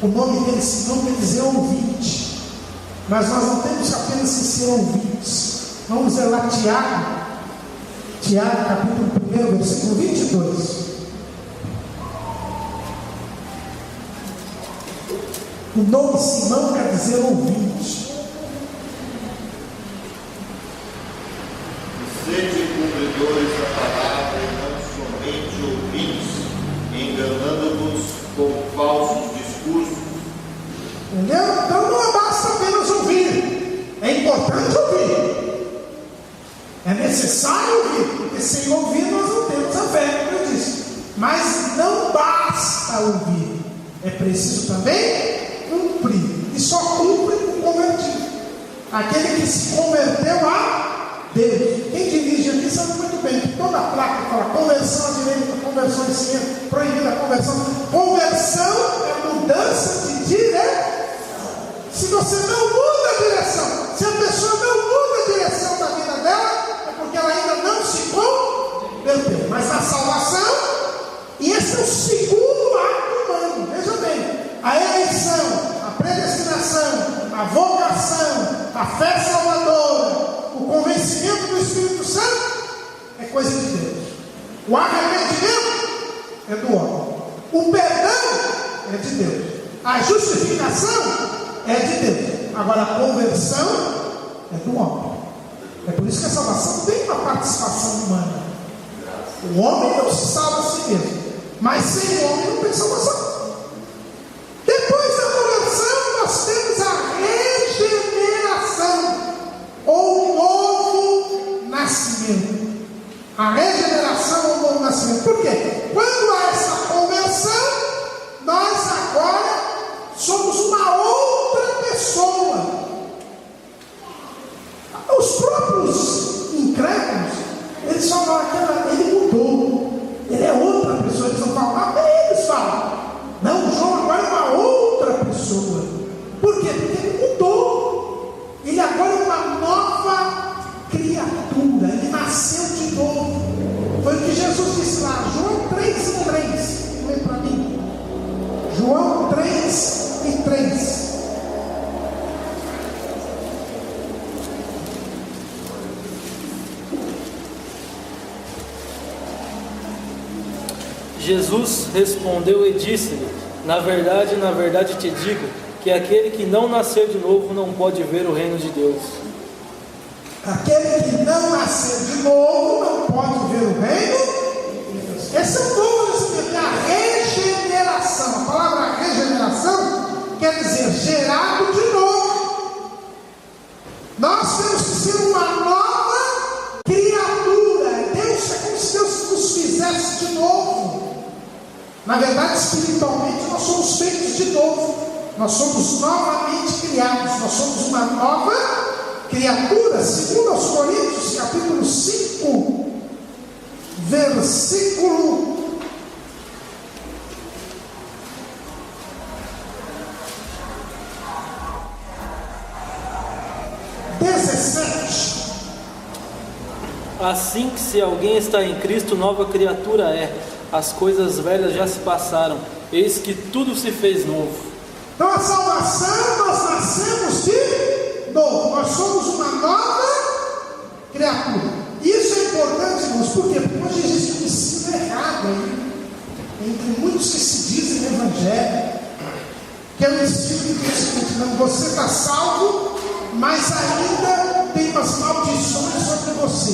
O nome dele, Simão, quer dizer ouvinte. Mas nós não temos apenas que ser ouvintes. Vamos ver lá Tiago capítulo 1, versículo 22. O nome Simão quer dizer ouvinte. Sede cumpridores da palavra e não somente ouvintes, enganando-vos com falsos discursos. Entendeu? Então não basta apenas ouvir. É importante ouvir. É necessário ouvir, porque sem ouvir nós não temos a fé, como eu disse. Mas não basta ouvir. É preciso também cumprir. E só cumpre o convertido. Aquele que se converteu a Deus. Quem dirige aqui sabe muito bem que toda a placa fala conversão à direita, conversão à esquerda, proibida a conversão. Conversão é mudança de direção. Se você não muda a direção, se a pessoa não muda a direção da vida dela, é porque ela ainda não se converteu. Mas na salvação, e esse é o segundo ato humano, veja bem, a eleição, a predestinação, a vocação, a fé salvadora, o convencimento do Espírito Santo é coisa de Deus. O arrependimento é do homem. O perdão é de Deus. A justificação é de Deus. Agora a conversão é do homem. É por isso que a salvação tem uma participação humana. O homem não se salva a si mesmo, mas sem o homem não tem salvação. Depois da conversão nós temos a regeneração, ou novo nascimento. A regeneração ou novo nascimento. Por quê? Quando há essa conversão, nós agora somos uma outra pessoa. Os próprios incrédulos, eles falam que ele mudou, ele é outra pessoa. Eles não falam, eles falam, não, João agora é uma outra pessoa. Por quê? Porque ele mudou. Ele agora é uma nova criatura. Ele nasceu de novo. Foi o que Jesus disse lá, João 3:3. Lê para mim. João 3:3. Jesus respondeu e disse-lhe: na verdade te digo, que aquele que não nasceu de novo não pode ver o reino de Deus. Aquele que não nasceu de novo não pode ver o reino de Deus. Esse é o novo nascimento, é a regeneração. A palavra regeneração quer dizer gerado de novo. Nós temos que ser uma nova criatura. Deus é como se Deus nos fizesse de novo. Na verdade, espiritualmente, nós somos feitos de novo. Nós somos novamente criados. Nós somos uma nova criatura. Segundo aos Coríntios, capítulo 5, versículo 17. Assim que se alguém está em Cristo, nova criatura é. As coisas velhas já se passaram, eis que tudo se fez novo. Então a salvação, nós nascemos de novo. Nós somos uma nova criatura. Isso é importante, irmãos. Por quê? Porque hoje existe um ensino errado aí, entre muitos que se dizem evangelho, que é o ensino que diz o seguinte: não, você está salvo, mas ainda tem umas maldições sobre você.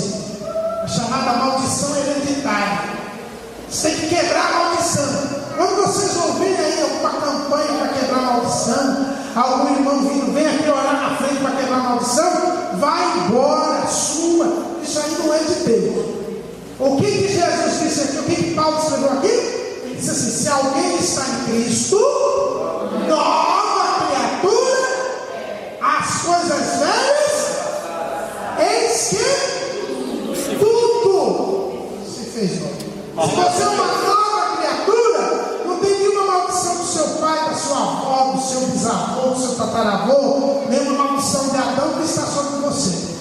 A chamada maldição hereditária. Você tem que quebrar a maldição. Quando vocês ouvirem aí alguma campanha para quebrar a maldição, algum irmão vindo, vem aqui orar na frente para quebrar a maldição, vai embora, sua. Isso aí não é de Deus. O que Jesus disse aqui? O que Paulo escreveu aqui? diz assim: se alguém está em Cristo, nova criatura, as coisas velhas, eis que tudo se fez novo. Se você é uma nova criatura, não tem nenhuma maldição do seu pai, da sua avó, do seu bisavô, do seu tataravô, nenhuma maldição de Adão que está sobre você.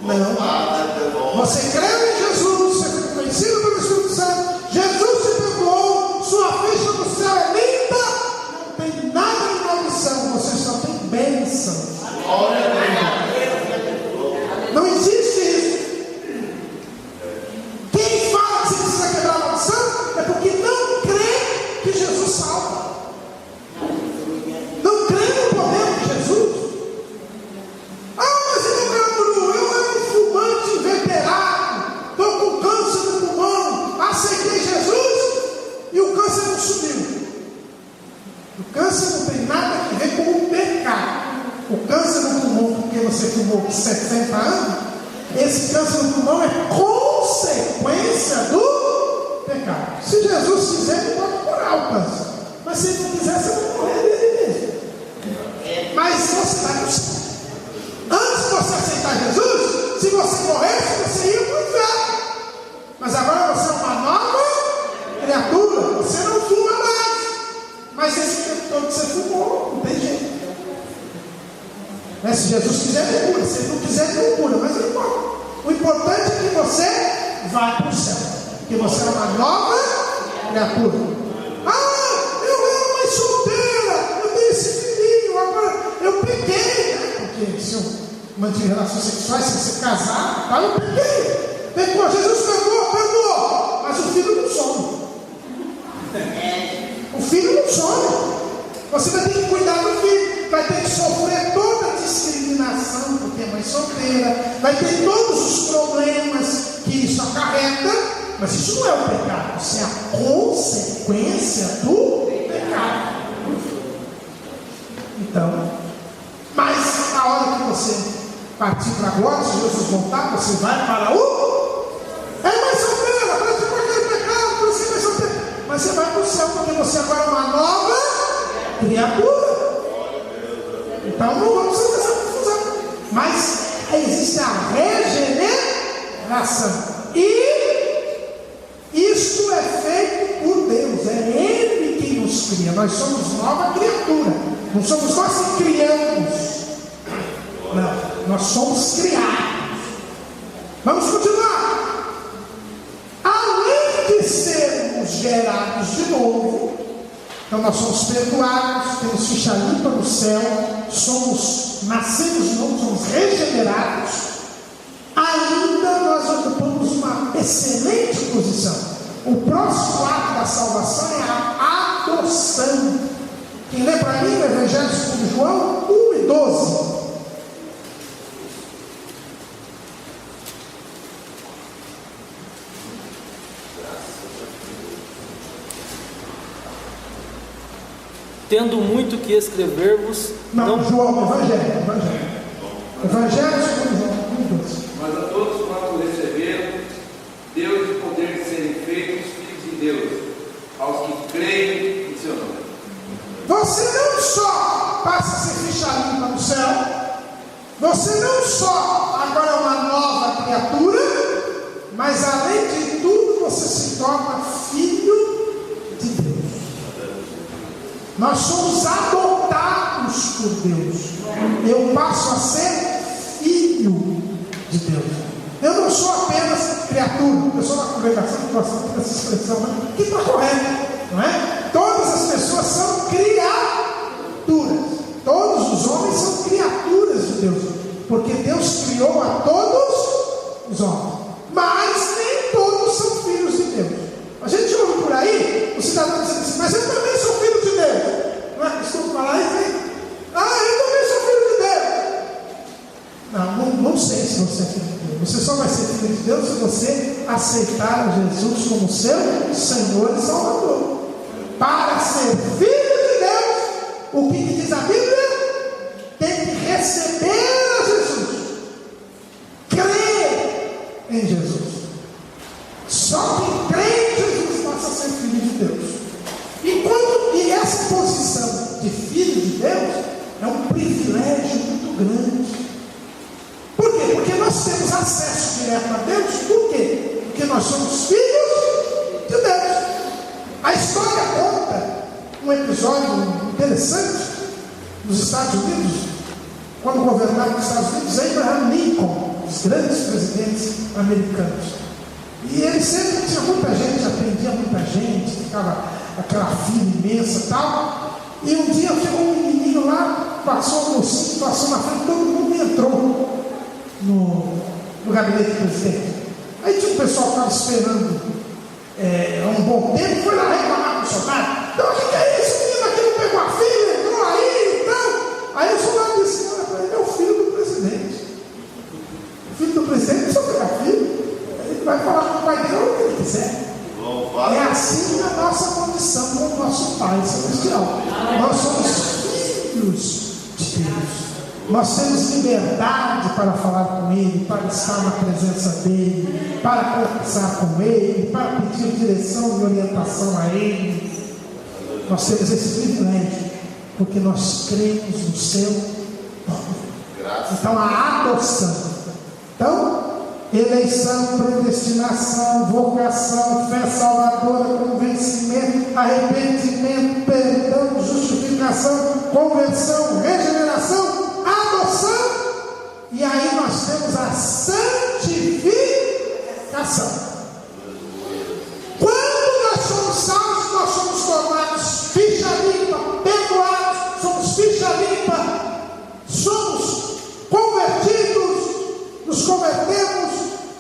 Não. Você creu em Jesus, você foi convencido pelo Espírito Santo, Jesus te perdoou, sua ficha do céu é limpa, não tem nada de maldição, você só tem bênção. Não existe isso. Quem fala que você precisa quebrar a maldição é porque não crê que Jesus salva. Não crê no poder de Jesus. Mas eu era um fumante inveterado, estou com câncer no pulmão, aceitei Jesus e o câncer não subiu. O câncer não tem nada a ver com o pecado. O câncer no pulmão, porque você fumou 60 anos, esse câncer no pulmão é consequência do pecado. Se Jesus quiser, ele pode curar o câncer. Mas se ele não quiser, você vai morrer dele mesmo. Mas você vai no céu. Antes de você aceitar Jesus, se você morresse, você ia para o inferno. Mas agora você é uma nova criatura. Você não fuma mais. Mas esse tempo todo que você fumou, não tem jeito. Se Jesus quiser, ele cura. Se ele não quiser, ele não cura. Mas não importa. O importante é que você vai para o céu. Porque você é uma nova criatura. Eu era uma solteira. Eu tenho esse filhinho. Agora eu peguei. Porque se eu mantive relações sexuais sem ser casado, eu peguei. Depois Jesus perdoou. Mas o filho não some. O filho não some. Você vai ter que cuidar do filho. Vai ter que sofrer toda a discriminação, porque é mãe solteira, vai ter todos os problemas que isso acarreta, mas isso não é o pecado, isso é a consequência do pecado. Então, mas na hora que você partir para a glória, se Jesus voltar, você vai para o mãe solteira, praticou aquele pecado, por isso que é mãe solteira, mas você vai para o céu, porque você agora é uma nova criatura. Então não vamos fazer essa confusão. Mas existe a regeneração. E isto é feito por Deus. É Ele quem nos cria. Nós somos nova criatura. Não somos nós que criamos. Não, nós somos criados. Vamos continuar. Além de sermos gerados de novo, então nós somos perdoados, temos ficha limpa no céu, nascemos de novo, somos regenerados. Ainda nós ocupamos uma excelente posição. O próximo ato da salvação é a adoção. Quem lê para mim o Evangelho segundo João 1:12. Tendo muito que escrever-vos. João, Evangelho segundo João 1:12. Mas a todos quanto receberam, deu-lhes o poder de serem feitos filhos de Deus, aos que creem em seu nome. Você não só passa a ser ficha limpa no céu, você não só agora é uma nova criatura, mas além de tudo você se torna filho de Deus. Nós somos adotados por Deus. Eu passo a ser filho de Deus. Eu não sou apenas criatura. O pessoal da congregação que gosta muito dessa expressão, né? Que está correto, não é? Todas as pessoas são criaturas. Todos os homens são criaturas de Deus. Porque Deus criou a todos os homens. Mas nem todos são filhos de Deus. A gente ouve por aí o cidadão dizendo assim: mas eu também sou filho de Deus. Não é? Costumo falar isso aí. Eu também sou filho de Deus. Não sei se você é filho de Deus. Você só vai ser filho de Deus se você aceitar Jesus como seu Senhor e Salvador. Para ser filho de Deus, o que diz a Bíblia? Tem que receber a Jesus, crer em Jesus. Só quem crê em Jesus passa a ser filho de Deus. privilégio muito grande. Por quê? Porque nós temos acesso direto a Deus. Por quê? Porque nós somos filhos de Deus. A história conta um episódio interessante nos Estados Unidos, quando governava os Estados Unidos, Abraham Lincoln, os grandes presidentes americanos. E ele sempre tinha muita gente, atendia muita gente, ficava aquela fila imensa e tal. E um dia chegou um menininho lá, passou no mocinho, passou na frente, todo mundo entrou no gabinete do presidente. Aí tinha um pessoal que estava esperando um bom tempo, foi lá reclamar com o soldado. Então, o que é isso? O menino aqui não pegou a filha, entrou aí, então. Aí o soldado disse: ele é o filho do presidente. O filho do presidente só pegar filho. Ele vai falar com o pai dele o que ele quiser. É assim a nossa condição com o nosso Pai Celestial. Nós somos filhos de Deus. Nós temos liberdade para falar com Ele, para estar na presença dEle, para conversar com Ele, para pedir direção e orientação a Ele. Nós temos esse privilégio, porque nós cremos no seu nome. Então, a adoção. Então, eleição, predestinação, vocação, fé salvadora, convencimento, arrependimento, perdão, justificação, conversão, regeneração, adoção. E aí nós temos a santificação. Quando nós somos salvos, nós somos tornados ficha limpa, perdoados, somos ficha limpa, somos convertidos, nos convertemos,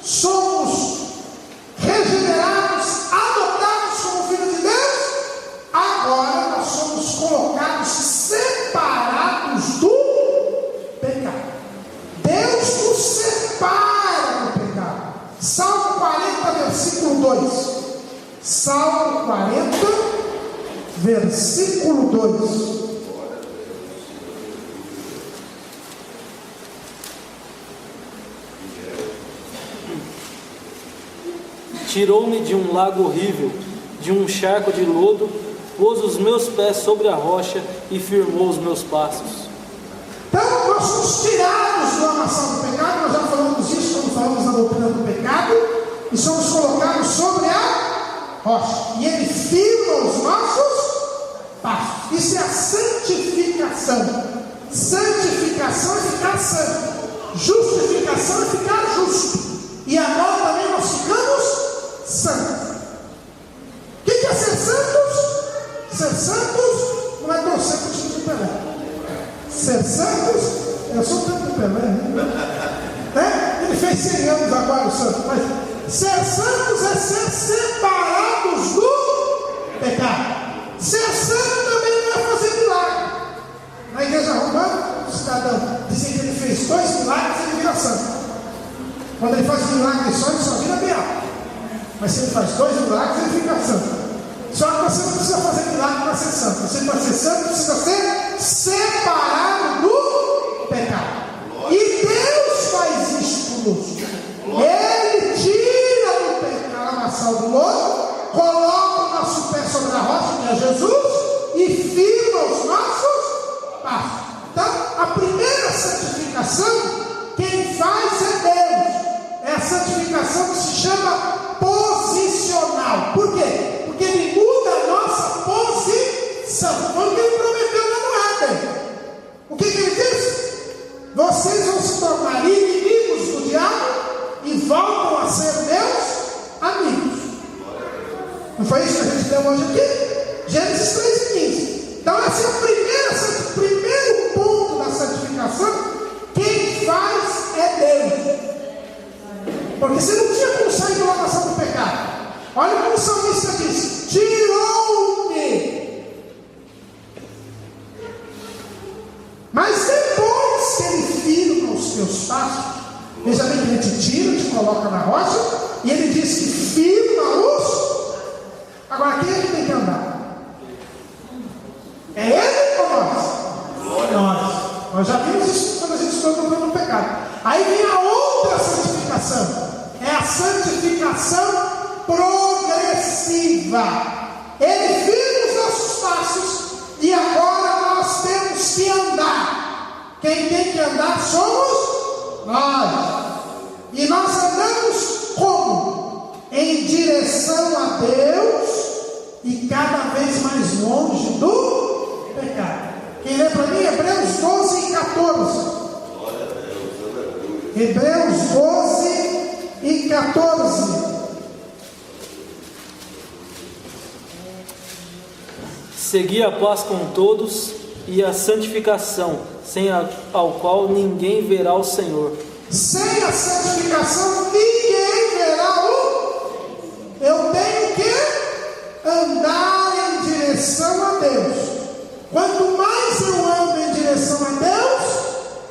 somos regenerados, adotados como filhos de Deus. Agora nós somos colocados separados do pecado. Deus nos separa do pecado. Salmo 40, versículo 2. Salmo 40, versículo 2. Tirou-me de um lago horrível, de um charco de lodo, pôs os meus pés sobre a rocha e firmou os meus passos. Então, nós somos tirados do lamaçal do pecado. Nós já falamos disso quando falamos da doutrina do pecado, e somos colocados sobre a rocha, e Ele firma os nossos passos. Isso é a santificação. Santificação é ficar santo, justificação é ficar justo, e agora também nós ficamos santos. O que é ser santos? Ser santos não é torcer para o time do Pelé. Ser santos, eu sou tanto do Pelé, né? Ele fez 100 anos agora, o santo. Mas ser santos é ser separados do pecado. Ser santo também não é fazer milagre. Na igreja romana, o cidadão dizem que ele fez 2 milagres e ele vira santo. Quando ele faz milagre só, ele só vira beato. Mas se ele faz 2 milagres, ele fica santo. Só que você não precisa fazer milagre para ser santo. Você, para ser santo, precisa ser separado do pecado. E Deus faz isso conosco. Ele tira do pecado a maçã do lodo, coloca o nosso pé sobre a rocha, que é Jesus, e firma os nossos passos. Então, a primeira santificação, quem faz é Deus. É a santificação que se chama posicional. Por quê? Porque Ele muda a nossa posição. Foi o que Ele prometeu lá no Éden. O que Ele disse? Vocês vão se tornar inimigos do diabo e voltam a ser meus amigos. Não foi isso que a gente deu hoje aqui? Gênesis 3:15. Então essa é o primeiro ponto da santificação. Quem faz é Deus. Porque você não tinha como sair da lamaçal do pecado. Olha como o salmista diz: tirou-me. Mas depois que Ele firma os teus passos, veja bem que Ele te tira, te coloca na rocha, e Ele diz que firma-os. Agora quem é que tem que andar? É Ele ou nós? Nós já vimos isso quando a gente estudou no pecado. Aí vem a outra santificação. É a santificação progressiva. Ele firma os nossos passos e agora nós temos que andar. Quem tem que andar somos nós. E nós andamos como? Em direção a Deus e cada vez mais longe do pecado. Quem lê para mim? Hebreus 12 e 14. Hebreus 12 e 14. Segui a paz com todos e a santificação, sem a qual ninguém verá o Senhor. Sem a santificação ninguém verá Eu tenho que andar em direção a Deus. Quanto mais eu ando em direção a Deus,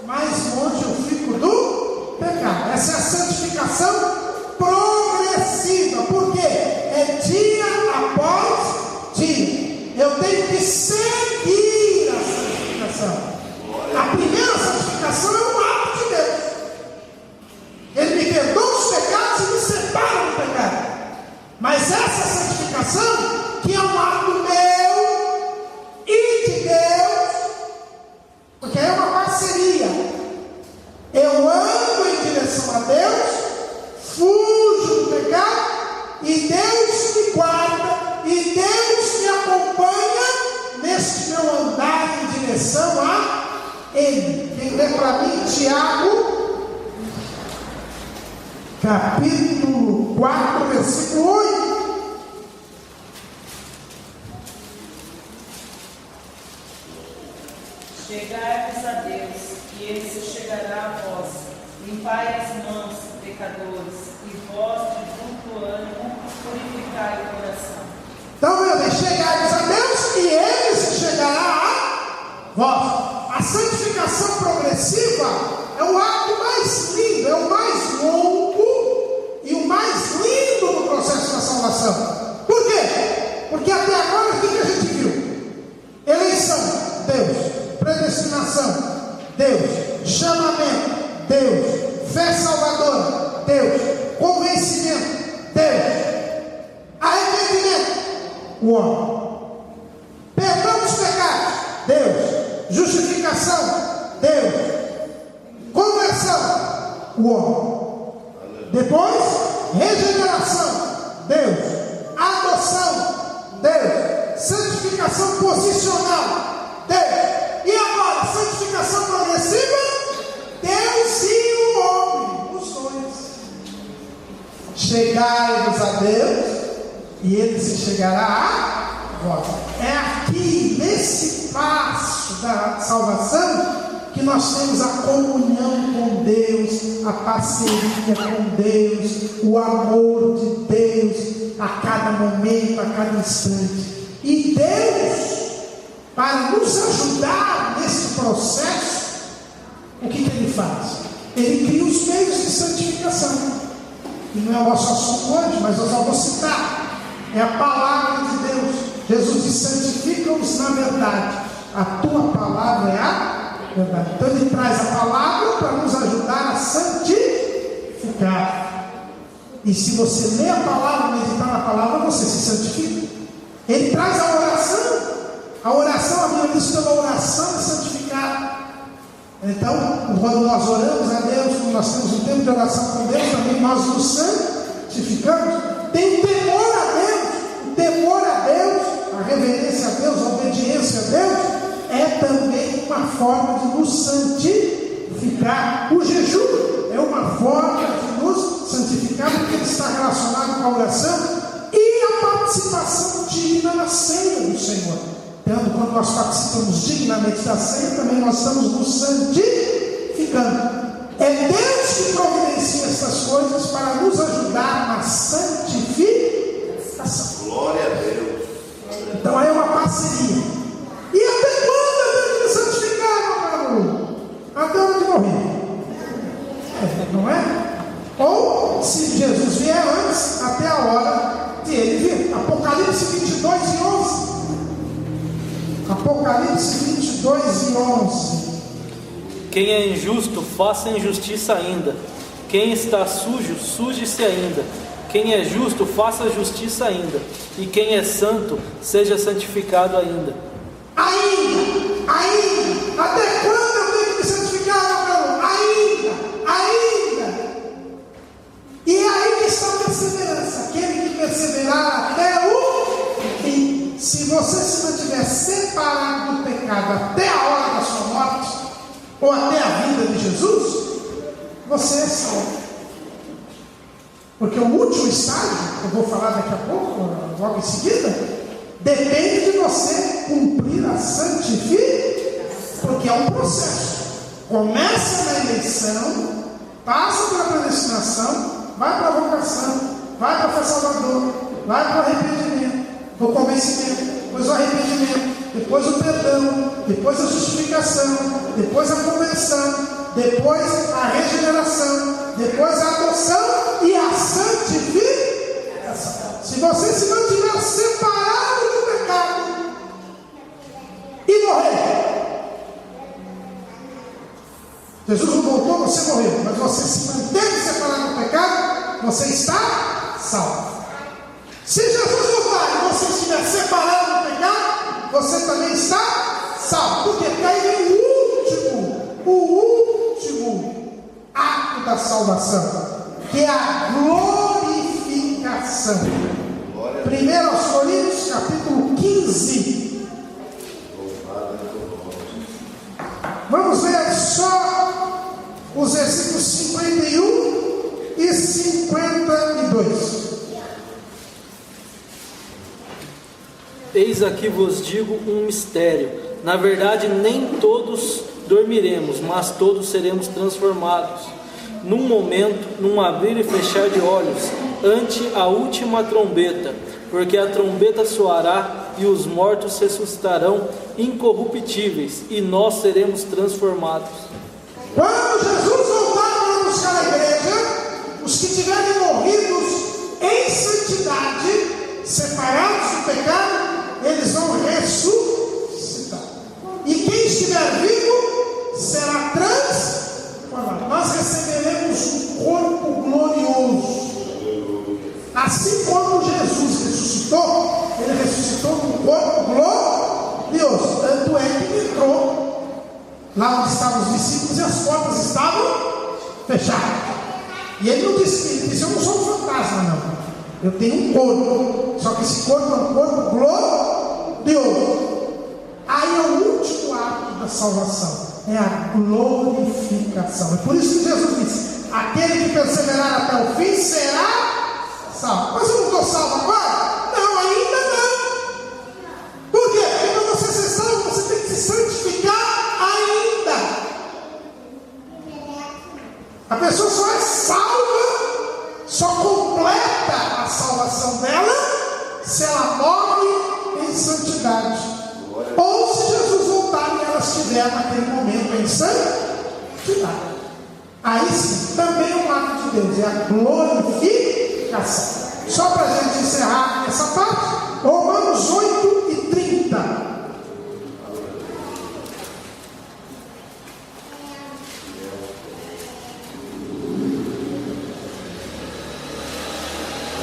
mais longe eu fico do pecado. Essa é a santificação progressiva. Por quê? É dia após dia. Eu tenho que seguir a santificação. A primeira santificação é um ato de Deus. Ele me perdoa os pecados e me separa do pecado. Mas essa santificação, que é um ato meu e de Deus, porque é uma parceria. Eu ando em direção a Deus, fujo do pecado, e Deus me guarda, e Deus me acompanha neste meu andar em direção a Ele. Quem lê para mim, Tiago, capítulo 4, versículo 8. Chegai-vos a Deus, e Ele se chegará a vós. Limpai as mãos, pecadores, e vós, de duplo ânimo, purificai o coração. Então, meu bem, chegai-vos a Deus, e Ele se chegará a vós. A santificação progressiva é o ato mais lindo, é o mais longo e o mais lindo do processo da salvação. Por quê? Porque até agora o que a gente viu? Eleição, Deus. Predestinação, Deus. Chamamento, Deus. Fé salvadora, Deus. Convencimento, Deus. Arrependimento, o homem. Perdão dos pecados, Deus. Justificação, Deus. Conversão, o homem. Depois, regeneração, Deus. Adoção, Deus. Santificação posicional, Deus. E agora, santificação progressiva, Deus e o homem, os dois. Chegai-vos a Deus, e Ele se chegará a vós. É aqui, nesse passo da salvação, que nós temos a comunhão com Deus, a parceria com Deus, o amor de Deus a cada momento, a cada instante. E Deus, para nos ajudar nesse processo, o que Ele faz? Ele cria os meios de santificação. E não é o nosso assunto hoje, mas eu só vou citar. É a palavra de Deus. Jesus diz: santifica-os na verdade. A tua palavra é a verdade. Então Ele traz a palavra para nos ajudar a santificar. E se você lê a palavra, meditar na palavra, você se santifica. Ele traz a oração. A oração, a Bíblia diz, pela oração é santificada. Então, quando nós oramos a Deus, quando nós temos um tempo de oração com Deus, também nós nos santificamos. Tem o temor a Deus. O temor a Deus, a reverência a Deus, a obediência a Deus, é também uma forma de nos santificar. O jejum é uma forma de nos santificar, porque ele está relacionado com a oração e a participação digna na ceia do Senhor. Então, quando nós participamos dignamente da ceia, também nós estamos nos santificando. É Deus que providencia essas coisas para nos ajudar na santificação. Glória a Deus. Então aí é uma parceria. E até quando eu tenho que me santificar, meu caro? Até onde morrer. Não é? Ou, se Jesus vier antes, até a hora de Ele vir. Apocalipse 22 e 11. Apocalipse 22 e 11. Quem é injusto, faça injustiça ainda. Quem está sujo, suje-se ainda. Quem é justo, faça justiça ainda. E quem é santo, seja santificado ainda. Ainda. Até quando eu tenho que me santificar? perseverar até o fim. Se você se mantiver separado do pecado até a hora da sua morte, ou até a vinda de Jesus, você é salvo. Porque o último estágio, que eu vou falar daqui a pouco, logo em seguida, depende de você cumprir a santificação, porque é um processo. Começa na eleição, passa pela predestinação, vai para a vocação, vai para a fé salvador, vai para o arrependimento, o convencimento, depois o arrependimento, depois o perdão, depois a justificação, depois a conversão, depois a regeneração, depois a adoção e a santificação. Se você se mantiver separado do pecado e morrer, Jesus não voltou, você morreu, mas você se manteve separado do pecado, você está salvo. Se Jesus voltar e você estiver separado do pecado, você também está salvo. Por quê? Porque aí vem o último ato da salvação, que é a glorificação. 1 Coríntios capítulo 15. Vamos ver só os versículos 51 e 52. Eis aqui vos digo um mistério. Na verdade, nem todos dormiremos, mas todos seremos transformados. Num momento, num abrir e fechar de olhos, ante a última trombeta. Porque a trombeta soará e os mortos ressuscitarão incorruptíveis, e nós seremos transformados. Quando Jesus voltar para buscar a igreja, os que tiverem morridos em santidade, separados do pecado, eles vão ressuscitar. E quem estiver vivo será transformado. Nós receberemos um corpo glorioso. Assim como Jesus ressuscitou, ele ressuscitou num corpo glorioso. Tanto é que ele entrou lá onde estavam os discípulos e as portas estavam fechadas. E ele não disse, eu não sou um fantasma, não. Eu tenho um corpo, só que esse corpo é um corpo glorioso. Aí é o último ato da salvação, é a glorificação. É por isso que Jesus disse: aquele que perseverar até o fim será salvo. Mas eu não estou salvo agora? Não, ainda não. Por quê? Porque para você ser salvo, você tem que se santificar ainda. A pessoa só é salva, só completa a salvação dela se ela morre em santidade. Ou se Jesus voltar e ela estiver naquele momento em santidade. Aí sim, também é um ato de Deus, é a glorificação. Só para a gente encerrar essa parte, Romanos 8 e 30.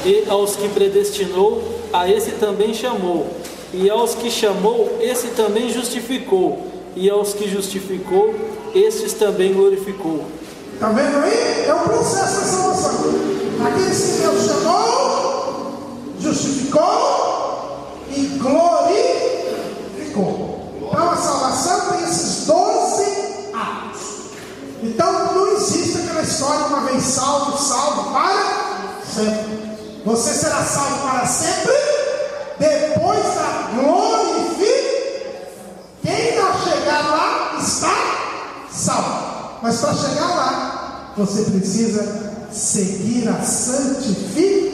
E aos que predestinou, a esse também chamou. E aos que chamou, esse também justificou. E aos que justificou, estes também glorificou. Está vendo aí? É o processo da salvação. Aqueles que Deus chamou, justificou e glorificou. Então a salvação tem esses 12 atos. Então não existe aquela história, uma vez salvo, salvo para sempre. Você será salvo para sempre depois da glorificação. Quem não chegar lá está salvo. Mas para chegar lá, você precisa seguir a santificação.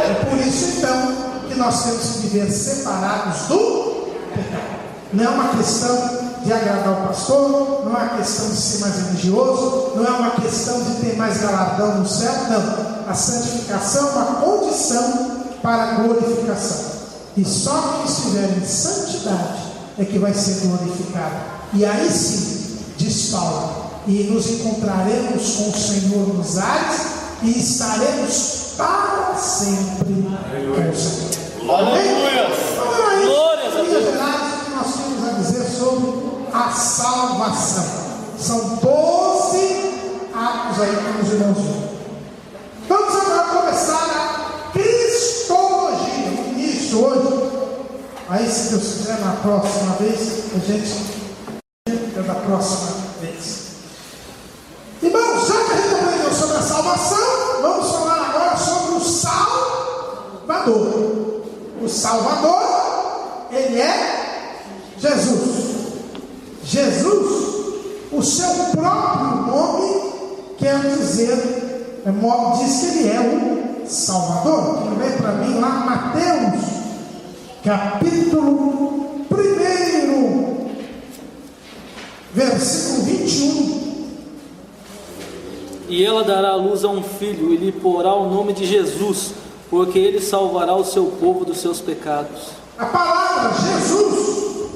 É por isso então que nós temos que viver separados do pecado. Não é uma questão de agradar o pastor, não é uma questão de ser mais religioso, não é uma questão de ter mais galardão no céu, não. A santificação é uma condição para a glorificação. E só quem estiver em santidade é que vai ser glorificado. E aí sim, diz Paulo, e nos encontraremos com o Senhor nos ares e estaremos para sempre com o Senhor. Aleluia! Glórias a Deus! O que nós temos a dizer sobre a salvação? São 12 atos aí que os irmãos viram. Vamos agora começar a isso hoje. Aí, se Deus quiser, na próxima vez, a gente é da próxima vez. Irmãos, já que a gente aprendeu sobre a salvação, vamos falar agora sobre o Salvador. O Salvador, ele é Jesus. Jesus, o seu próprio nome quer dizer, diz que ele é o Salvador. Quem lê para mim lá, Mateus, capítulo 1, versículo 21. E ela dará à luz a um filho, e lhe porá o nome de Jesus, porque ele salvará o seu povo dos seus pecados. A palavra Jesus,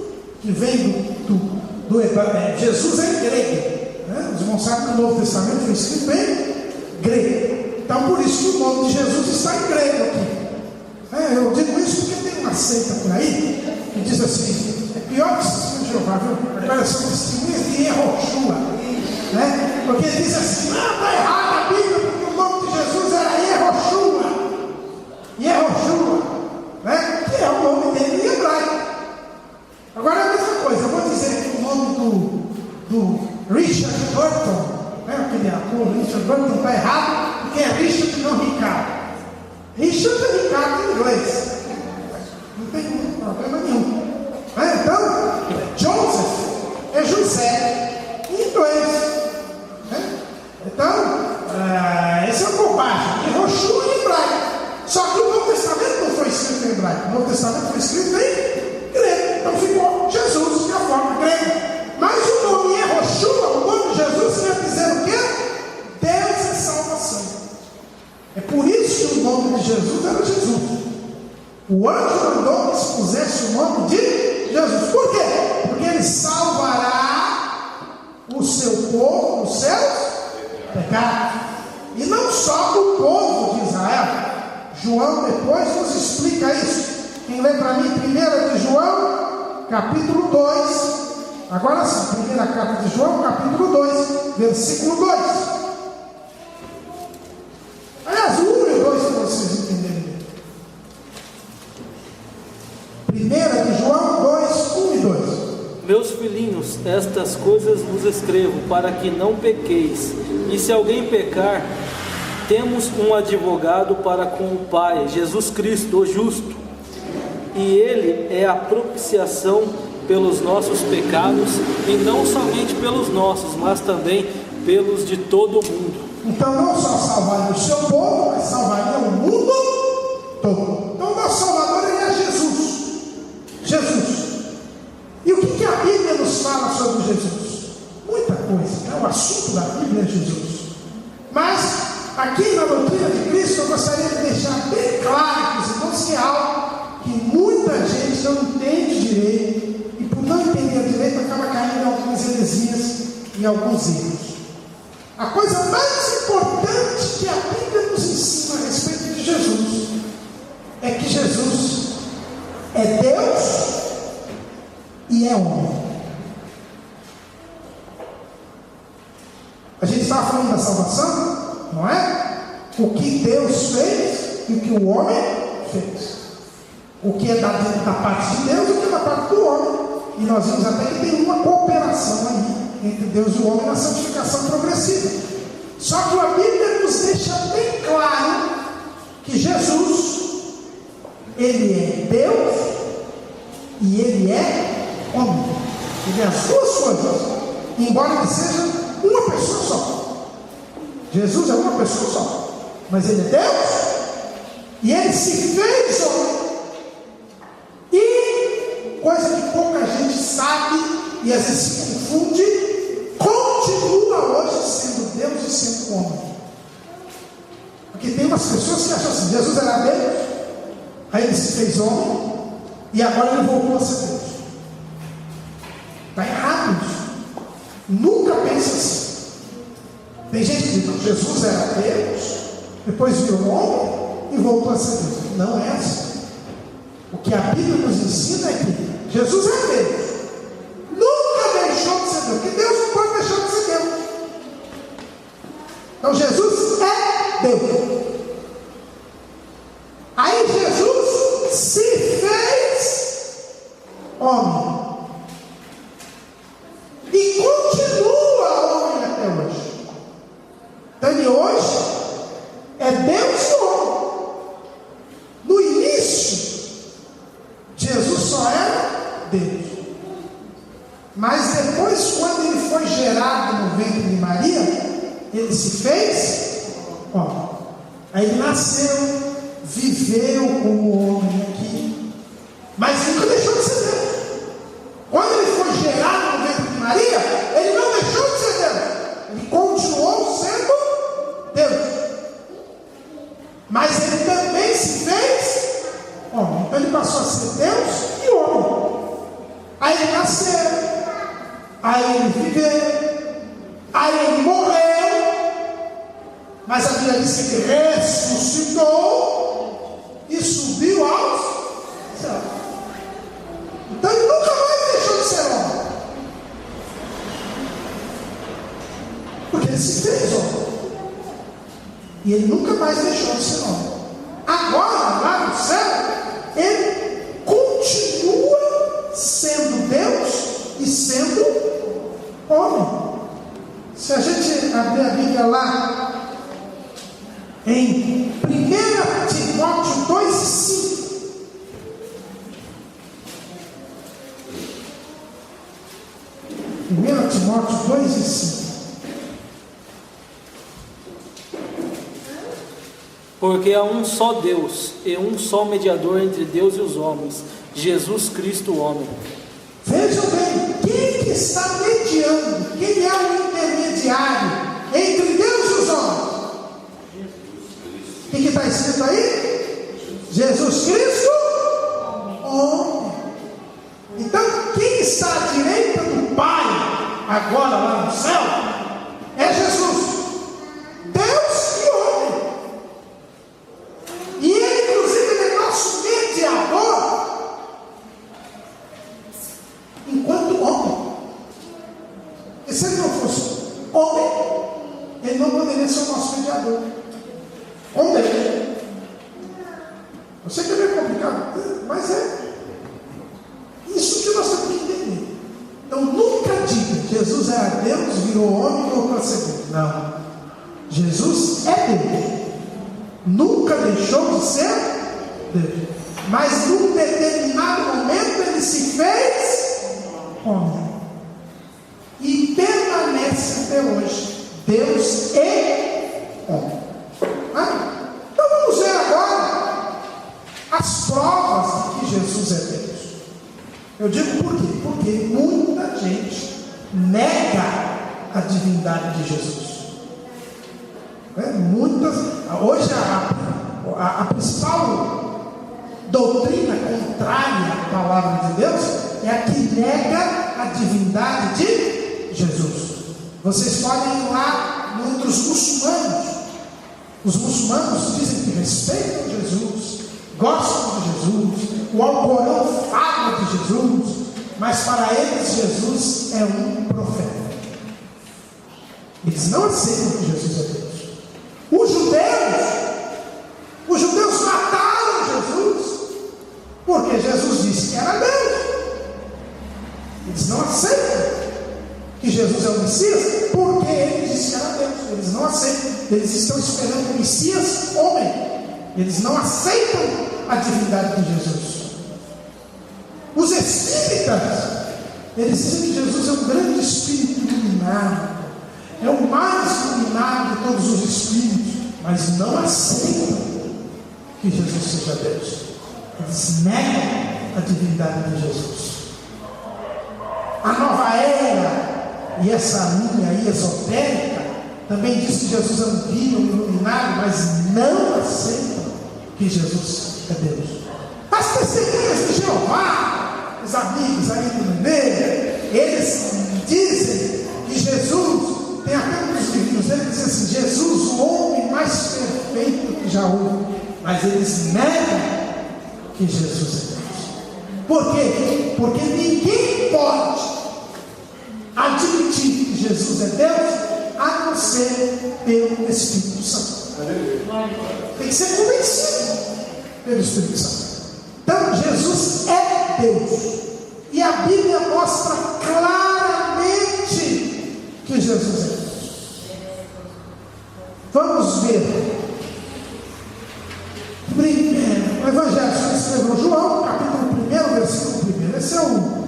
que vem do hebraico, Jesus é em grego, né? Os irmãos sabem que o Novo Testamento foi escrito em grego. Então, por isso que o nome de Jesus está em grego aqui. Eu digo isso porque tem uma seita por aí que diz assim: é pior que o Jeová, viu? Agora são testemunhas de Yehoshua, né? Porque diz assim: não, está errado a Bíblia, porque o nome de Jesus era Yehoshua, né? Que é o nome dele em hebraico. Agora é a mesma coisa, eu vou dizer que o nome do Richard Burton, né? Aquele ator Richard Burton, está errado, porque é Richard, não Ricardo. Richard é Ricardo em inglês, não tem problema nenhum. Então, Joseph é José em inglês. Então, essa é uma bobagem. Yehoshua em hebraico. Só que o Novo Testamento não foi escrito em hebraico. O Novo Testamento foi escrito em grego. Então ficou Jesus, que é a forma grega. Mas o nome Yehoshua, o nome de Jesus, quer dizer o quê? Deus é salvação. É por isso que o nome de Jesus era Jesus. O anjo mandou que se pusesse o nome de Jesus. Por quê? Porque ele salvará o seu povo dos seus pecados. E não só o povo de Israel. João depois nos explica isso. Quem lê para mim 1 de João, capítulo 2. Agora sim, primeira carta de João, capítulo 2, versículo 2. Aliás, o 1 e o 2 para vocês entenderem. 1 de João 2, 1 e 2. Meus filhinhos, estas coisas vos escrevo, para que não pequeis. E se alguém pecar, temos um advogado para com o Pai, Jesus Cristo, o justo. E Ele é a propiciação pelos nossos pecados, e não somente pelos nossos, mas também pelos de todo o mundo. Então não só salvaria o seu povo, mas salvaria o mundo todo. Então o nosso Salvador ele é Jesus. Jesus. E o que a Bíblia nos fala sobre Jesus? Muita coisa, né? O assunto da Bíblia é Jesus. Mas aqui na doutrina de Cristo eu gostaria de deixar bem claro que irmãos, que é algo que muita gente não entende direito, e por não entender direito acaba caindo em algumas heresias e alguns erros. A coisa mais importante que a Bíblia nos ensina a respeito de Jesus é que Jesus é Deus e é homem. A gente estava falando da salvação, não é? O que Deus fez e o que o homem fez. O que é da parte de Deus e o que é da parte do homem. E nós vimos até que tem uma cooperação aí entre Deus e o homem na santificação progressiva. Só que a Bíblia nos deixa bem claro que Jesus, ele é Deus e ele é homem. Ele é as duas coisas, embora ele seja uma pessoa só. Jesus é uma pessoa só, mas ele é Deus e ele se fez homem. E coisa que pouca gente sabe e às vezes se confunde, continua hoje sendo Deus e sendo homem. Porque tem umas pessoas que acham assim: Jesus era Deus, aí ele se fez homem e agora ele voltou a ser Deus. Está errado isso. Nunca pense assim. Tem gente que diz: Jesus era Deus, depois virou homem e voltou a ser Deus. Não é assim. O que a Bíblia nos ensina é que Jesus é Deus, nunca deixou de ser Deus, porque Deus não pode deixar de ser Deus. Então Jesus é Deus. Aí Jesus se homem. E continua homem até hoje. Então ele hoje é Deus e homem. No início, Jesus só era Deus. Mas depois, quando ele foi gerado no ventre de Maria, ele se fez homem. Aí ele nasceu, viveu como homem aqui, mas nunca deixou de ser Deus. Quando ele foi gerado no ventre de Maria, ele não deixou de ser Deus. Ele continuou sendo Deus. Mas ele também se fez homem. Então ele passou a ser Deus e homem. Aí ele nasceu. Aí ele viveu, aí ele morreu, mas a Bíblia diz que ele ressuscitou e subiu aos céus. Então ele nunca mais deixou de ser homem, porque ele se fez homem, e ele nunca mais deixou de ser homem. Agora, lá no céu, ele continua sendo Deus e sendo homem. Se a gente abrir a Bíblia lá em 1 Timóteo 2,5, Timóteo 2,5. Porque há um só Deus e um só mediador entre Deus e os homens, Jesus Cristo, o homem. Vejam bem, quem que está mediando? Quem é o intermediário entre Deus e os homens? O que está escrito aí? Jesus Cristo, homem. Então, quem está à direita do Pai, agora lá no céu, é Jesus, Deus e homem. E ele, inclusive, ele é nosso mediador enquanto homem. E se ele não fosse homem, ele não poderia ser o nosso mediador. Homem. Eu sei que é meio complicado, mas é isso que nós temos que entender. Então nunca diga, Jesus era Deus, virou homem e voltou a ser Deus. Não. Jesus é Deus. Nunca deixou de ser Deus. Mas num determinado momento ele se fez homem. E permanece até hoje. Deus é homem. Então vamos ver agora as provas de que Jesus é Deus. Eu digo por quê? Porque muita gente nega a divindade de Jesus. Hoje a principal doutrina contrária à palavra de Deus é a que nega a divindade de Jesus. Vocês podem ir lá entre os muçulmanos. Os muçulmanos dizem que respeitam Jesus, gostam de Jesus, o Alcorão fala de Jesus, mas para eles Jesus é um profeta. Eles não aceitam que Jesus é Deus. Os judeus mataram Jesus, porque Jesus disse que era Deus. Eles não aceitam que Jesus é o Messias, porque ele disse que era Deus. Eles não aceitam. Eles estão esperando o Messias homem. Eles não aceitam a divindade de Jesus. Os espíritas, eles dizem que Jesus é um grande espírito iluminado, é o mais iluminado de todos os espíritos, mas não aceitam que Jesus seja Deus. Eles negam a divindade de Jesus. A nova era, e essa linha aí esotérica, também diz que Jesus é um divino, iluminado, mas não aceitam que Jesus é Deus. As testemunhas de Jeová, os amigos aí do Nenê, eles dizem que Jesus, tem até um dos livros, ele diz assim: Jesus, o homem mais perfeito que já houve, mas eles negam que Jesus é Deus. Por quê? Porque ninguém pode admitir que Jesus é Deus a não ser pelo Espírito Santo. Tem que ser convencido pelo Espírito Santo. Então Jesus é Deus E a Bíblia mostra claramente que Jesus é Deus. Vamos ver. Primeiro, o Evangelho que escreveu João, capítulo 1, versículo 1. Esse é o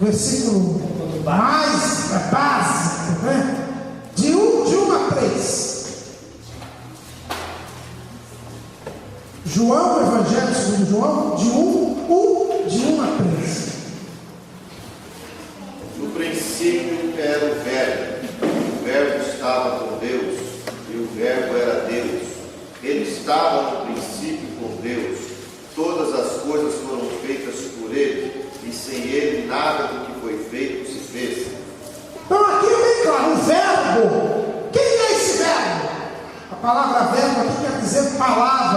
versículo mais básico, né? De 1 a 3. João, o Evangelho segundo João, de 1 a 3. No princípio era o Verbo estava com Deus, e o Verbo era Deus. Ele estava no princípio com Deus. Todas as coisas foram feitas por Ele, e sem Ele nada do que foi feito se fez. Então aqui é bem claro, o verbo. Quem é esse verbo? A palavra verbo aqui quer dizer palavra.